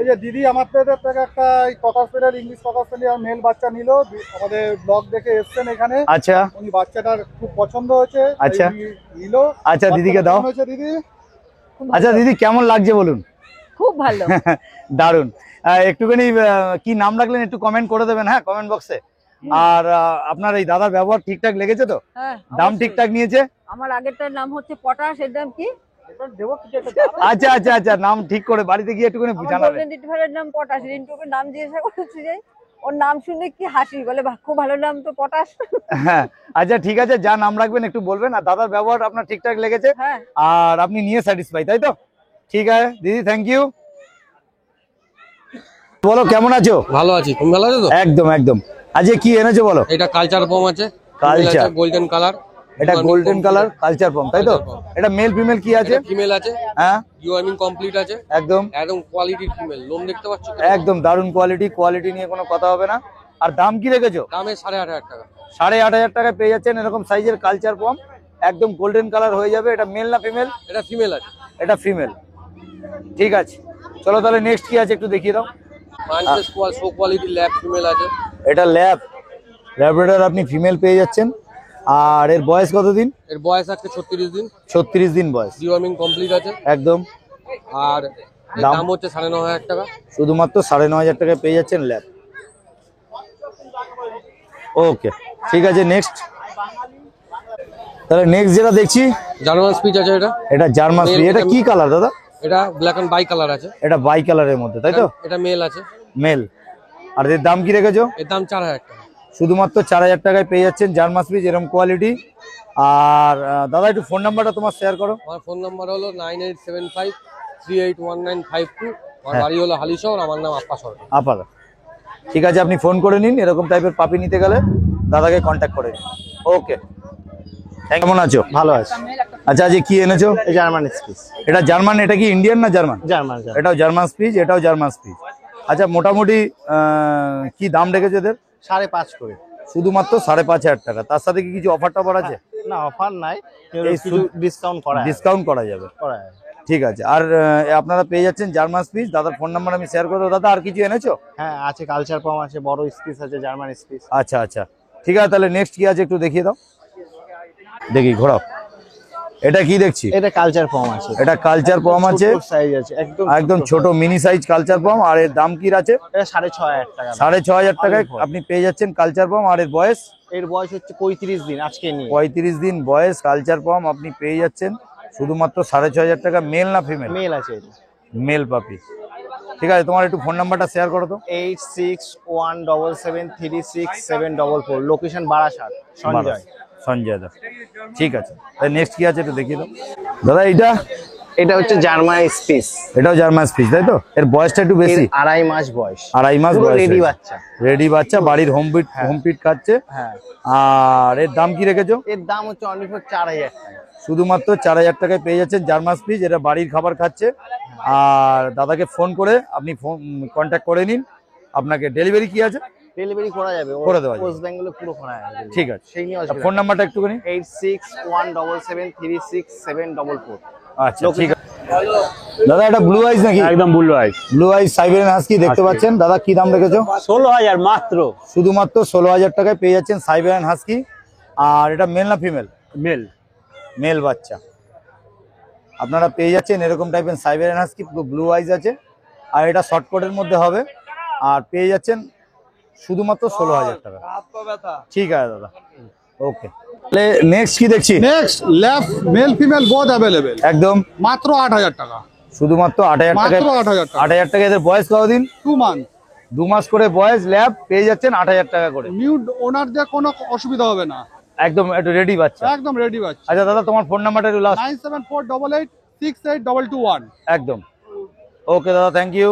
এই যে দিদি আমাদের থেকে একটা ককাসপেরিয়ার, ইংলিশ ককাসপেরিয়ার মেল বাচ্চা নিল, আমাদের ব্লগ দেখে এসেছেন এখানে। আচ্ছা। উনি বাচ্চাটার খুব পছন্দ হয়েছে। আচ্ছা। নিল। আচ্ছা, দিদিকে দাও। দিদি। আচ্ছা দিদি, কেমন লাগছে বলুন? খুব ভালো। দারুণ। একটুখানি কি নাম রাখলেন একটু কমেন্ট করে দেবেন, হ্যাঁ, কমেন্ট বক্সে। আর আপনার এই দাদার ব্যবহার ঠিকঠাক লেগেছে তো? হ্যাঁ। দাম ঠিকঠাক নিয়েছে? আমার আগেরটার নাম হচ্ছে পটাশ, এর দাম কি? আচ্ছা আচ্ছা আচ্ছা, নাম ঠিক করে বাড়িতে গিয়ে একটুখানি জানাবেন। রিন্টুর নাম পটাশ। রিন্টুকে নাম জিজ্ঞাসা করেছি যে ওর নাম শুনে কি হাসি, বলে খুব ভালো নাম তো পটাশ। হ্যাঁ, আচ্ছা ঠিক আছে, যা নাম রাখবেন একটু বলবেন। আর দাদার ব্যবহার আপনার ঠিকঠাক লেগেছে? হ্যাঁ। আর আপনি নিয়ে স্যাটিসফাই, তাই তো? ঠিক আছে দিদি, থ্যাংক ইউ। বলো, কেমন আছো? ভালো আছি, তুমি ভালো আছো তো? একদম একদম। আজকে কি এনেছো বলো? এটা কালচার পম আছে, কালচার গোল্ডেন কালার। এটা গোল্ডেন কালার কালচার পম, তাই তো? এটা মেল ফিমেল কি আছে? ফিমেল আছে। হ্যাঁ, ডিওয়ার্মিং কমপ্লিট আছে। একদম একদম কোয়ালিটির ফিমেল, লোম দেখতে পাচ্ছ? একদম দারুণ কোয়ালিটি নিয়ে কোনো কথা হবে না। আর দাম কি রেখেছো? দামে 8,500 টাকা। 8,500 টাকায় পেয়ে যাচ্ছেন এরকম সাইজের কালচার পম, একদম গোল্ডেন কালার হয়ে যাবে। এটা মেল না ফিমেল? এটা ফিমেল আছে। এটা ফিমেল, ঠিক আছে। চলো তাহলে নেক্সট কি আছে একটু দেখিয়ে দাও। Frances show quality lab female আছে। এটা ল্যাব্রাডর আপনি ফিমেল পেয়ে যাচ্ছেন। আর এর বয়স কতদিন? এর বয়স আছে 36 দিন। 36 দিন বয়স, ডিওয়ার্মিং কমপ্লিট আছে একদম। আর দাম হচ্ছে 9,500 টাকা। শুধুমাত্র 9,500 টাকায় পেয়ে যাচ্ছেন ল্যাব। ওকে, ঠিক আছে, নেক্সট। তাহলে নেক্সট যেটা দেখছি জার্মান স্পিচ আছে। এটা জার্মান স্পিচ। এটা কি কালার দাদা? এটা ব্ল্যাক এন্ড বাই কালার আছে। এটা বাই কালারের মধ্যে, তাই তো? এটা মেল আছে। মেল। আর এর দাম কি রেখেছো? এর দাম 4,000 টাকা। শুধুমাত্র 4,000 টাকায় পেয়ে যাচ্ছেন জার্মান স্পিচ, এরকম কোয়ালিটি। আর দাদা একটু ফোন নাম্বারটা তোমার শেয়ার করো। আমার ফোন নাম্বার হলো 9875381952। আমার বাড়ি হলো হালিশহর, আমার নাম আপ্পা সরকার। আপাতত ঠিক আছে, আপনি ফোন করে নিন। এরকম টাইপের পাপি নিতে গেলে দাদাকে কন্ট্যাক্ট করে নিন। ওকে, কেমন আছো? ভালো আছে। আচ্ছা, আজকে কি এনেছো? German speech. এটা জার্মান। এটা কি ইন্ডিয়ান না জার্মান? জার্মান। এটাও জার্মান স্পিচ, এটাও জার্মান স্পিচ। আচ্ছা, মোটামুটি কি দাম রেখেছে এদের? 5.5 করে। শুধুমাত্র 5,500 টাকা। তার সাথে কি কিছু অফার টফার আছে? না, অফার নাই, ডিসকাউন্ট করা ডিসকাউন্ট করা যাবে। ঠিক আছে। আর আপনারা পেয়ে যাচ্ছেন জার্মান স্পিচ। দাদার ফোন নাম্বার আমি শেয়ার করে দেবো। দাদা আর কিছু এনেছো? হ্যাঁ আছে, কালচার পাম আছে, বড় স্পিচ আছে, জার্মান স্পিচ। আচ্ছা আচ্ছা ঠিক আছে, তাহলে নেক্সট কি আছে একটু দেখিয়ে দাও। দেখি ঘোরাও। এটা কি দেখছি? এটা কালচার পাম আছে, এটা কালচার পম আছে, সাইজ আছে, একদম ছোট মিনি সাইজ কালচার পম। আর এর দাম কি আছে? এটা 6,500 টাকা। 6,500 টাকায় আপনি পেয়ে যাচ্ছেন কালচার পম। আর এর বয়স? এর বয়স হচ্ছে 35 দিন আজকে নিয়ে। 35 দিন বয়স কালচার পম আপনি পেয়ে যাচ্ছেন শুধুমাত্র 6,500 টাকা। মেল না ফিমেল? মেল আছে এটা। মেল পাপি। ঠিক আছে, তোমার একটু ফোন নাম্বারটা শেয়ার করো তো। 8617736744। লোকেশন বারাসাত, সঞ্জয়। সঞ্জয় দা, ঠিক আছে। তাই নেক্সট কি আছে একটু দেখিয়ে দাও। দাদা এটা হচ্ছে জার্মান স্পিচ। এটাও জার্মান স্পিচ তাই তো? এর বয়সটা একটু বেশি, 2.5 মাস বয়স। 2.5 মাস বয়স। রেডি বাচ্চা, রেডি বাচ্চা, বাড়ির হোম ফিড খাচ্ছে। হ্যাঁ। আর এর দাম কি রেখেছো? এর দাম হচ্ছে অনলি ফর 4,000 টাকা। শুধুমাত্র 4,000 টাকায় পেয়ে যাচ্ছেন জার্মান স্পিচ। এটা বাড়ির খাবার খাচ্ছে। আর দাদাকে ফোন করে আপনি কন্ট্যাক্ট করে নিন। আপনাকে ডেলিভারি কি আছে? ডেলিভারি করা যাবে, করে দেওয়া যাবে। ওয়েস্ট বেঙ্গলে পুরো করা যাবে। ঠিক আছে, সেই নিয়ে ফোন নাম্বারটা একটুখানি। 8617736744। আচ্ছা ঠিক আছে। দাদা এটা ব্লু আইস নাকি? একদম ব্লু আইস। ব্লু আইস সাইবেরিয়ান হাস্কি দেখতে পাচ্ছেন। দাদা কি দাম রেখেছো? 16,000 মাত্র। শুধুমাত্র 16,000 টাকায় পেয়ে যাচ্ছেন সাইবেরিয়ান হাস্কি। আর এটা মেল না ফিমেল? মেল। মেল বাচ্চা আপনারা পেয়ে যাচ্ছেন এরকম টাইপের সাইবেরিয়ান হাস্কি, পুরো ব্লু আইস আছে। আর এটা শর্টকাটের মধ্যে হবে। আর পেয়ে যাচ্ছেন শুধুমাত্র 16,000 টাকা। ঠিক আছে দাদা, ওকে। তাহলে নেক্সট কি দেখছি? Next lab male female both available একদম মাত্র 8,000 টাকা। শুধুমাত্র 8,000 টাকা। মাত্র 8,000 টাকা। 8,000 টাকা। এদের বয়স কতদিন? 2 মান্থ। 2 মাস করে বয়স। ল্যাব পেয়ে যাচ্ছেন 8,000 টাকা করে। নিউ ওনারদের কোনো অসুবিধা হবে না, একদম একটু রেডি বাচ্চা। একদম রেডি বাচ্চা। আচ্ছা দাদা তোমার ফোন নাম্বারটা একটু লাস্ট। 9748868221। একদম ওকে দাদা, থ্যাংক ইউ।